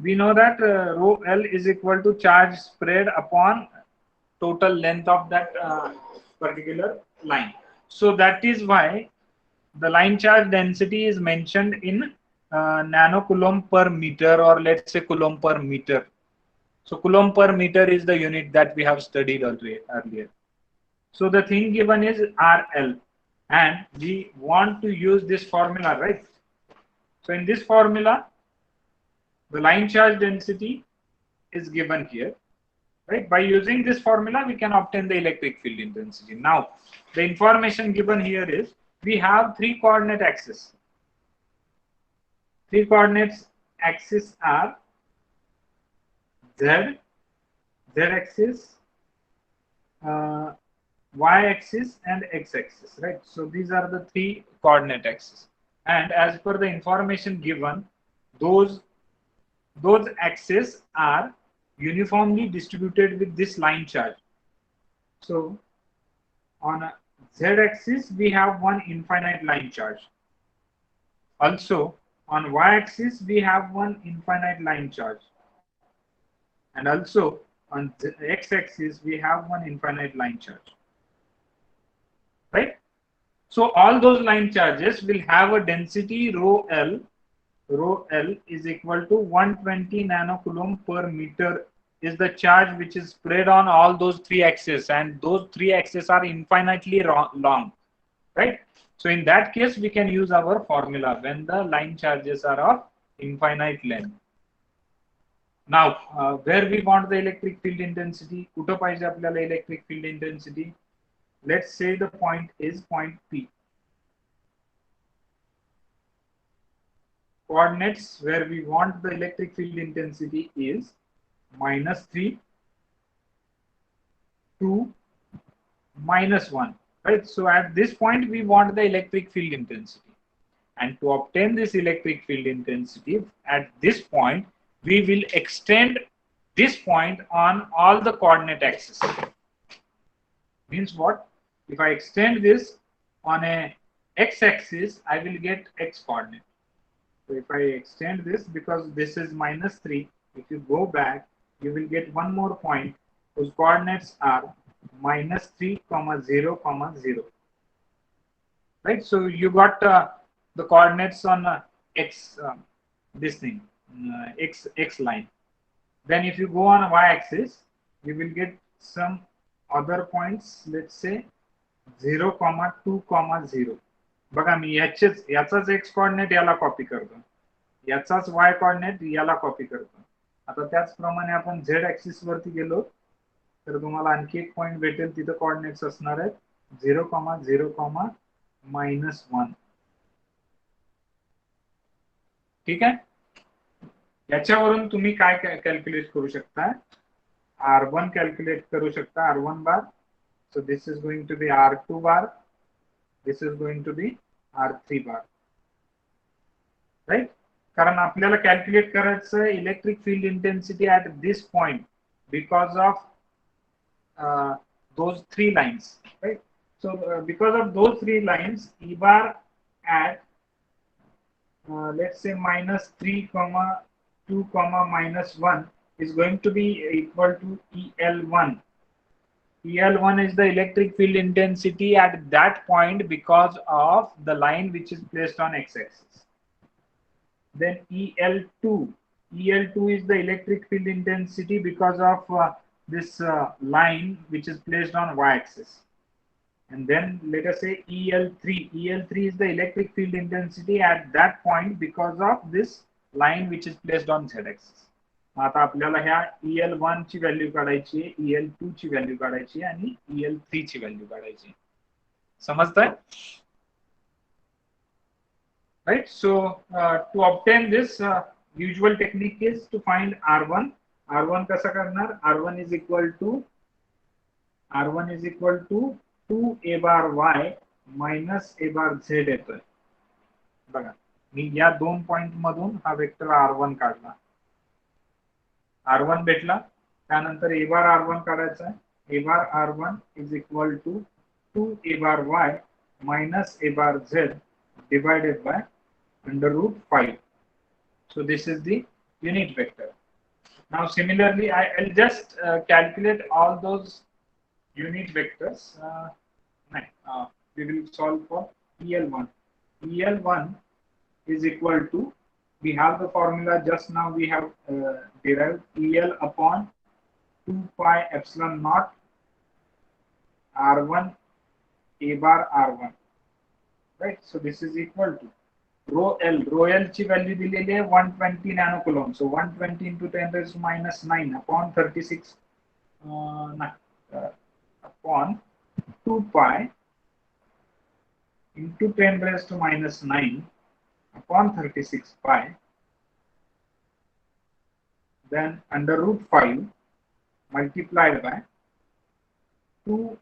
We know that rho L is equal to charge spread upon total length of that particular line. So that is why the line charge density is mentioned in nanocoulomb per meter, or let's say coulomb per meter. So coulomb per meter is the unit that we have studied earlier. So the thing given is RL, and we want to use this formula, right? So in this formula, the line charge density is given here, right? By using this formula, we can obtain the electric field intensity. Now, the information given here is we have 3 coordinate axes. 3 coordinates axes are Z axis, Y axis, and X axis, right? So these are the 3 coordinate axes. And as per the information given, those axes are uniformly distributed with this line charge. So on a Z axis we have one infinite line charge. Also on Y axis we have one infinite line charge, and also on X axis we have one infinite line charge, right? So all those line charges will have a density rho L. Rho L is equal to 120 nanocoulomb per meter is the charge which is spread on all those 3 axes, and those 3 axes are infinitely long, right? So in that case, we can use our formula when the line charges are of infinite length. Now, where we want the electric field intensity, कुठं पाहिजे आपल्याला electric field intensity? Let's say the point is point P. Coordinates where we want the electric field intensity is -3, 2, -1. Right? So at this point, we want the electric field intensity. And to obtain this electric field intensity, at this point, we will extend this point on all the coordinate axes. Means what? If I extend this on a x-axis, I will get x coordinate. So if I extend this, because this is -3, if you go back, you will get one more point whose coordinates are -3, 0, 0. Right? So you got the coordinates on x, this thing, x line. Then if you go on y-axis, you will get some other points, let's say 0, 2, 0. बघा मी याचाच x coordinate याला copy करतो, याचाच y coordinate याला copy करतो. आता त्याचप्रमाणे आपण z ऍक्सिस वरती गेलो तर तुम्हाला आणखी एक पॉइंट भेटेल, तिथे कोऑर्डिनेट्स असणार आहेत 0, 0, -1. ठीक आहे. याच्यावरून तुम्ही काय कॅल्क्युलेट करू शकता? R1 कॅल्क्युलेट करू शकता, R1 bar. So this is going to be R2 bar. This is going to be R3 bar. Right? कारण आपल्याला कॅल्क्युलेट करायचं electric field intensity at this point because of those three lines. Right? So because of those three lines, E bar at let's say -3, 2, -1 is going to be equal to EL1. EL1 is the electric field intensity at that point because of the line which is placed on x-axis. Then EL2 is the electric field intensity because of this line which is placed on y-axis. And then let us say EL3 is the electric field intensity at that point because of this line which is placed on z-axis. आता आपल्याला ह्या EL1 ची value काढायची आहे, EL2 ची value काढायची आहे आणि EL3 ची व्हॅल्यू काढायची आहे. समजतंय? Right? So to obtain this, usual technique is to find R1. R1 कसा करणार? R1 is equal to 2a bar y minus a bar z येतोय. बघा मी या दोन पॉइंट मधून हा वेक्टर R1 काढला. R1 भेटला, त्यानंतर a bar R1 काढायचा आहे. a bar R1 is equal to 2a bar y minus a bar z divided by √5. So this is the unit vector. Now similarly, I'll just calculate all those unit vectors. We will solve for EL1. EL1 is equal to, we have the formula just now we have derived, EL upon 2 pi epsilon naught R1 a bar R1. Right? So this is equal to rho L ची value दिलेली आहे 120 नॅनोकुलॉम. So 120 into 10 raised to -9 upon 36 upon 2 pi into 10 raised to -9 upon 36 pi, then under √5 multiplied by 2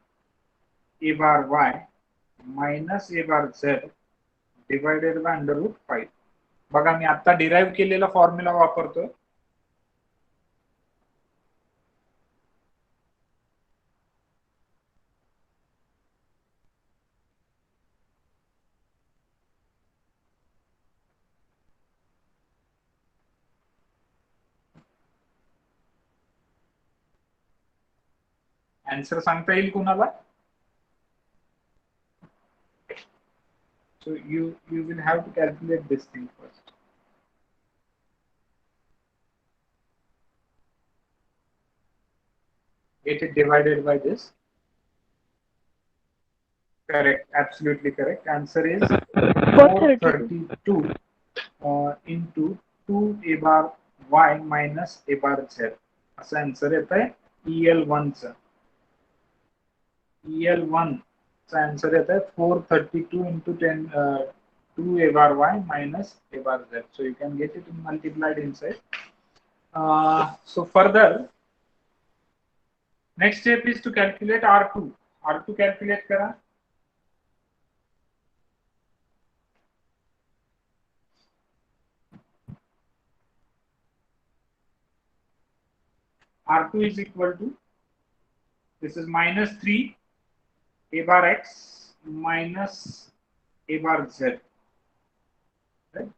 a bar y minus a bar z divided by √5. बघा मी आता derive केलेला formula वापरतो. Answer सांगता येईल कोणाला? So you will have to calculate this thing first. Get it divided by this. Correct, absolutely correct. Answer is 432. 432 into 2 a bar y minus a bar z. असा answer येत आहे EL1 चा. EL1 चा answer येत आहे 432 into 10 2 a bar y minus a bar z. So you can get it multiplied inside. So further, next step is to calculate R2. R2 calculate करा. R2 is equal to, this is minus 3 a bar x minus a bar z. Right?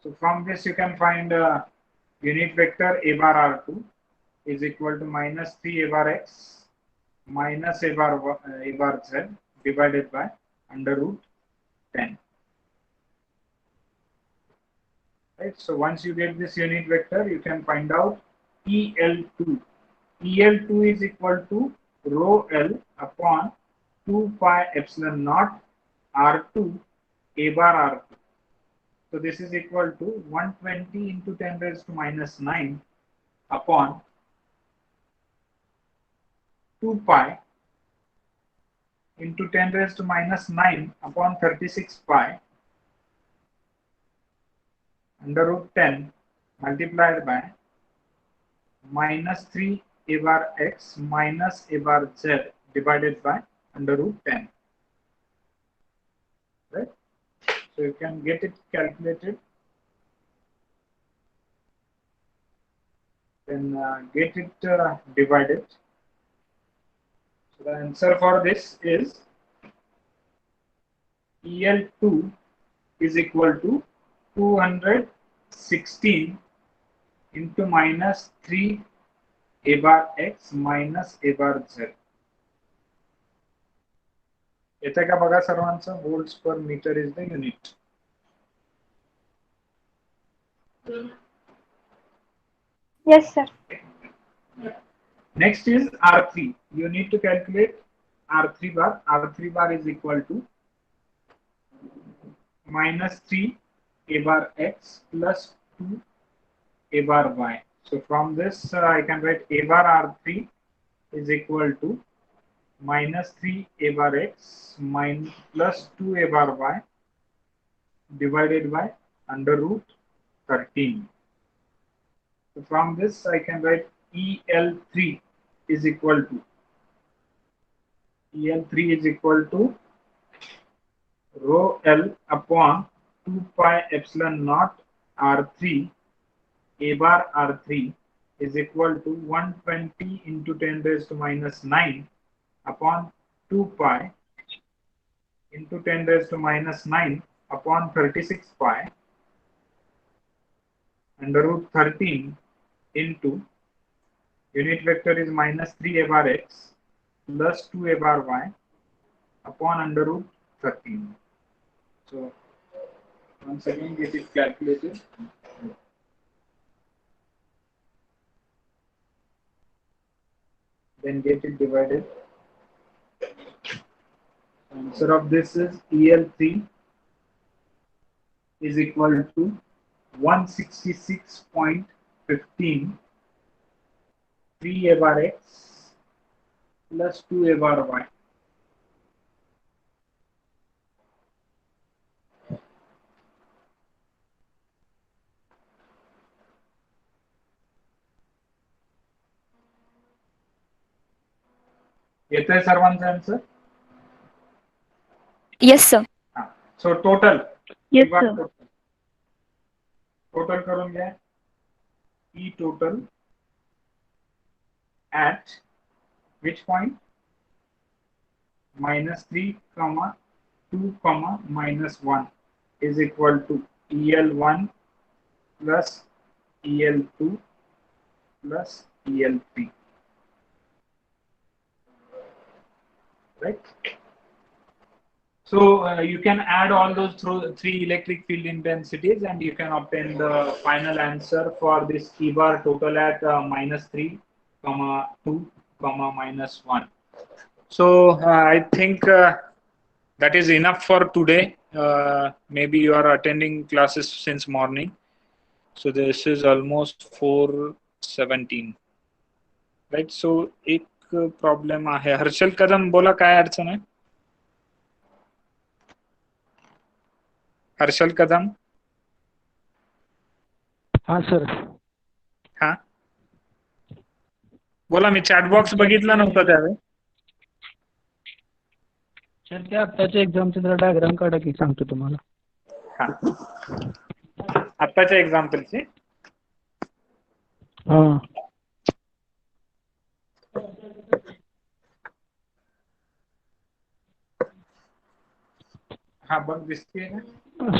So from this you can find unit vector a bar R2 is equal to minus 3 a bar x minus a bar z divided by under root 10. Right? So once you get this unit vector, you can find out EL2. EL2 is equal to rho L upon 2 pi epsilon naught R2 a bar R2. So this is equal to 120 into 10 raised to minus 9 upon 2 pi into 10 raised to minus 9 upon 36 pi under root 10 multiplied by minus 3 a bar x minus a bar z divided by under root 10. Right? So you can get it calculated. Then get it divided. So the answer for this is EL2 is equal to 216 into minus 3 a bar x minus a bar z. येते का बघा सर्वांचं? volts per meter is the unit. Yes, sir. Next is R3. You need to calculate R3 bar. R3 bar is equal to minus 3 a bar x plus 2 a bar y. So from this I can write a bar R3 is equal to minus 3 a bar x minus plus 2 a bar y divided by under root 13. So from this I can write EL3 is equal to rho L upon 2 pi epsilon naught R3 a bar R3 is equal to 120 into 10 raised to minus 9 upon 2 pi into 10 raised to minus 9 upon 36 pi under root 13 into unit vector is minus 3 a bar x plus 2 a bar y upon under root 13. So once again get it calculated. Then get it divided. Answer of this is EL3 is equal to 166.15 3 a bar x plus 2 a bar y. येतंय सर्वांचं answer? Yes, sir. So total. Yes, sir. Total करून घ्या. E total at which point? Minus 3, 2, minus 1 is equal to EL1 plus EL2 plus EL3. Right? So you can add all those three electric field intensities and you can obtain the final answer for this E bar total at minus 3, 2, minus 1. So I think that is enough for today. Maybe you are attending classes since morning, so this is almost 4:17, right? So एक problem आहे. हर्षल कदम बोला, काय अडचण आहे? हर्षल कदम. हा sir. हा बोला. मी chat box बघितला नव्हता त्यावेळी. सर त्या आत्ताच्या एक्झामचा जरा डायग्राम काढा की सांगतो तुम्हाला. हा आत्ताच्या एक्झाम्पलची. हा हा बघ दिसते ना.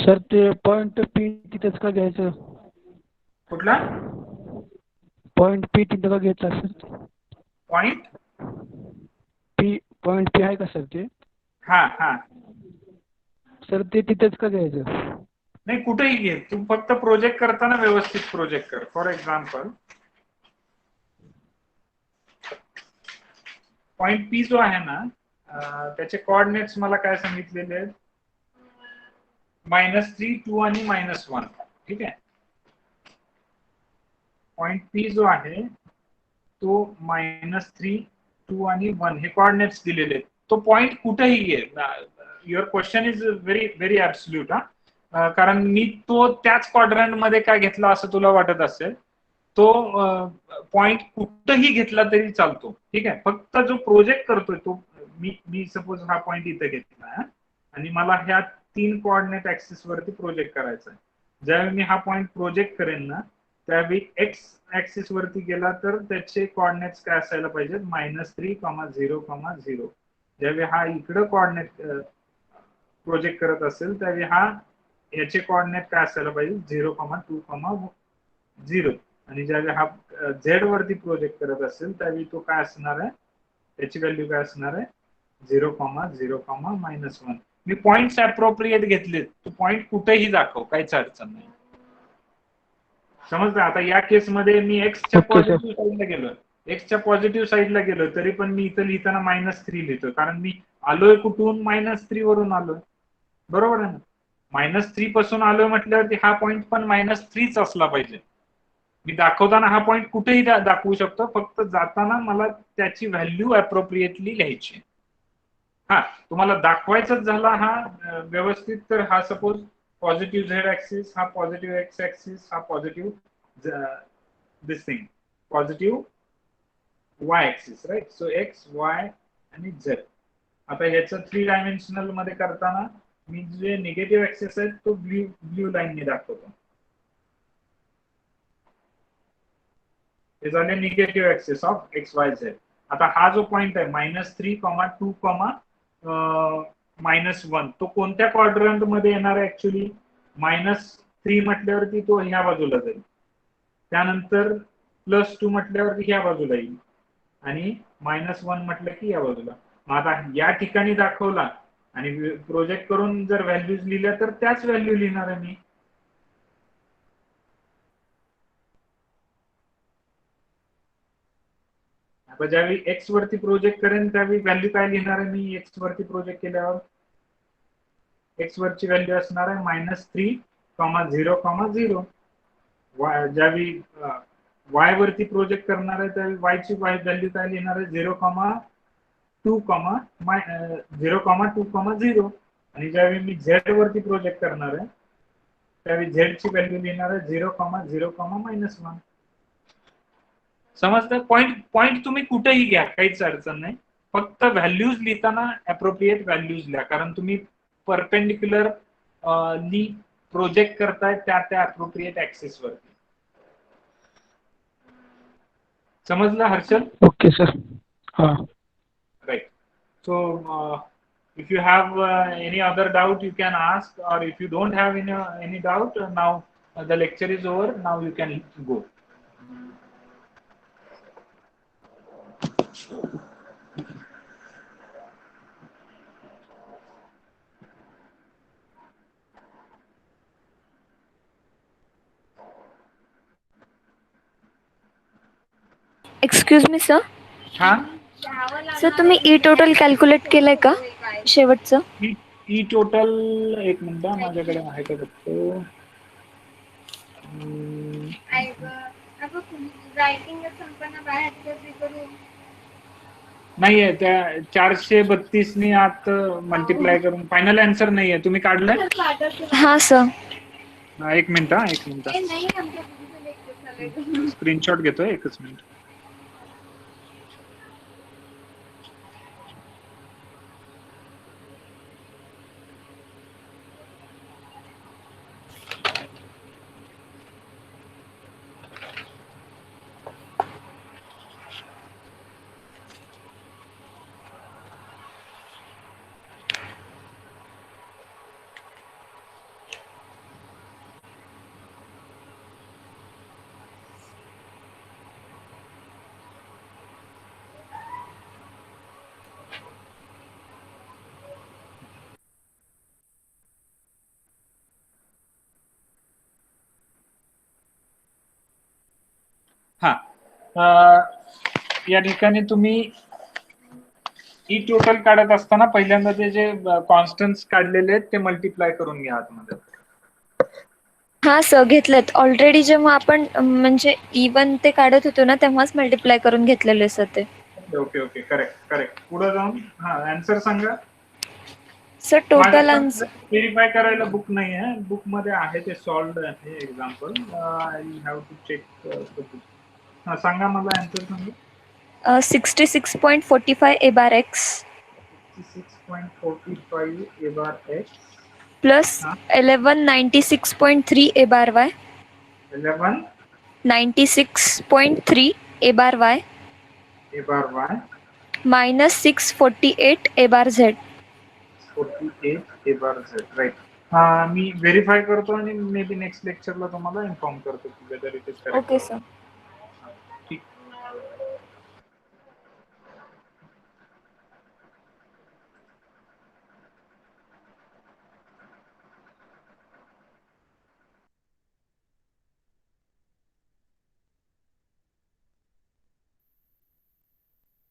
सर ते पॉइंट पी तिथेच का घ्यायचं? कुठला पॉइंट पी तिथं का घ्यायचा सर? पॉइंट पॉइंट पी आहे का सर ते? हा हा सर ते तिथेच का घ्यायचं? नाही, कुठेही घे. तू फक्त प्रोजेक्ट करताना व्यवस्थित प्रोजेक्ट कर. फॉर एक्झाम्पल पॉइंट पी जो आहे ना, त्याचे कोऑर्डिनेट्स मला काय सांगितलेले आहेत? -3, 2 आणि -1. ठीक आहे. पॉइंट पी जो आहे तो -3, 2 आणि 1 हे कोऑर्डिनेट्स दिलेले आहेत. तो पॉइंट कुठेही आहे. Your question is very very absolute. कारण मी तो त्याच क्वाड्रंट मध्ये काय घेतला असं तुला वाटत असेल. तो पॉइंट कुठेही घेतला तरी चालतो. ठीक आहे. फक्त जो प्रोजेक्ट करतोय तो मी सपोज हा पॉइंट इथे घेतला आणि मला ह्या 3 कोऑर्डिनेट ऍक्सिस वरती प्रोजेक्ट करायचा आहे. ज्यावेळी मी हा पॉइंट प्रोजेक्ट करेन ना, त्यावेळी एक्स ऍक्सिस वरती गेला तर त्याचे कोऑर्डिनेट्स काय असायला पाहिजेत? -3, 0, 0. ज्यावेळी हा इकडं कोऑर्डिनेट प्रोजेक्ट करत असेल त्यावेळी हा याचे कोऑर्डिनेट काय असायला पाहिजे? 0, 2, 0. आणि ज्यावेळी हा झेड वरती प्रोजेक्ट करत असेल त्यावेळी तो काय असणार आहे? त्याची व्हॅल्यू काय असणार आहे? 0, 0, -1. मी पॉइंट्स अप्रोप्रिएट घेतलेत. तू पॉइंट कुठेही दाखव, काहीच अडचण नाही. समजलं? आता या केसमध्ये मी एक्सच्या पॉझिटिव्ह साईडला गेलो. एक्सच्या पॉझिटिव्ह साईडला गेलो तरी पण मी इथं लिहिताना -3 लिहितो. कारण मी आलोय कुठून? -3 वरून आलोय. बरोबर आहे ना? -3 पासून आलोय म्हटल्यावरती हा पॉइंट पण -3च असला पाहिजे. मी दाखवताना हा पॉइंट कुठेही दाखवू शकतो. फक्त जाताना मला त्याची व्हॅल्यू अप्रोप्रिएटली लिहायची. हा तुम्हाला दाखवायचाच झाला हा व्यवस्थित तर हा सपोज पॉझिटिव्ह झेड ऍक्सिस, हा पॉझिटिव्ह एक्स ऍक्सिस, हा positive this thing positive Y axis, right? So X, Y आणि झेड. आता याचं 3 डायमेन्शनल मध्ये करताना मी जे निगेटिव्ह ऍक्सिस आहे तो ब्ल्यू लाईनने दाखवतो. हे झाले negative axis of x Y Z. आता हा जो पॉइंट आहे -3, 2, -1 तो कोणत्या क्वाड्रंट मध्ये येणार आहे? ऍक्च्युली -3 म्हटल्यावरती तो ह्या बाजूला जाईल. त्यानंतर +2 म्हटल्यावरती ह्या बाजूला येईल आणि -1 म्हटलं की या बाजूला. मग आता या ठिकाणी दाखवला आणि प्रोजेक्ट करून जर व्हॅल्यूज लिहिल्या तर त्याच व्हॅल्यू लिहिणार आहे मी. आता ज्यावेळी एक्स वरती प्रोजेक्ट करेन त्यावेळी व्हॅल्यू काय लिहिणार आहे मी? एक्स वरती प्रोजेक्ट केल्यावर एक्स वरची व्हॅल्यू असणार आहे -3, 0, 0. ज्यावेळी वाय वरती प्रोजेक्ट करणार आहे त्यावेळी वाय ची व्हॅल्यू काय लिहिणार आहे? 0, 2, 0. आणि ज्यावेळी मी झेड वरती प्रोजेक्ट करणार आहे त्यावेळी झेड ची व्हॅल्यू लिहिणार आहे 0, 0, -1. समजतं? पॉइंट तुम्ही कुठेही घ्या, काहीच अडचण नाही. फक्त व्हॅल्यूज लिहिताना अप्रोप्रिएट व्हॅल्यूज लिहा. कारण तुम्ही परपेंडिक्युलर ली प्रोजेक्ट करताय त्या अप्रोप्रिएट ऍक्सिस वरती. समजलं हर्षल? Okay sir. हा right. So if you have any other doubt you can ask, or if you don't have any doubt, now the lecture is over. Now you can go. Excuse me sir. हा sir तुम्ही ई total calculate केलंय का शेवटचं? ई total एक minute माझ्याकडे आहे का बघतो. नाहीये त्या 432 ने आत मल्टिप्लाय करून फायनल आन्सर नाहीये. तुम्ही काढलंय? हा सर. एक मिनिट स्क्रीनशॉट घेतोय. एकच मिनिट. हा या ठिकाणी तुम्ही ई टोटल काढत असताना पहिल्यांदा ते जे कॉन्स्टंट्स काढलेले आहेत ते मल्टिप्लाय करून घ्या आतमध्ये. हा सर घेतलेत ऑलरेडी. जेव्हा आपण म्हणजे इवन ते काढत होतो ना तेव्हाच मल्टिप्लाय करून घेतलेले सर ते. Okay okay correct. पुढे जाऊन आन्सर सांगा सर. टोटल आन्सर व्हेरीफाय करायला बुक नाही आहे. बुक मध्ये आहे ते सॉल्व्ड आहे example. I have to check the book. सांगा मला आन्सर सांगा. 66.45 a bar x 66.45 a bar x plus 1196.3 a bar y 96.3 a bar y a bar y minus 648 a bar z 48 a bar z. Right. मी verify करतो आणि may be next लेक्चरला तुम्हाला inform करतो whether it is correct. Okay sir.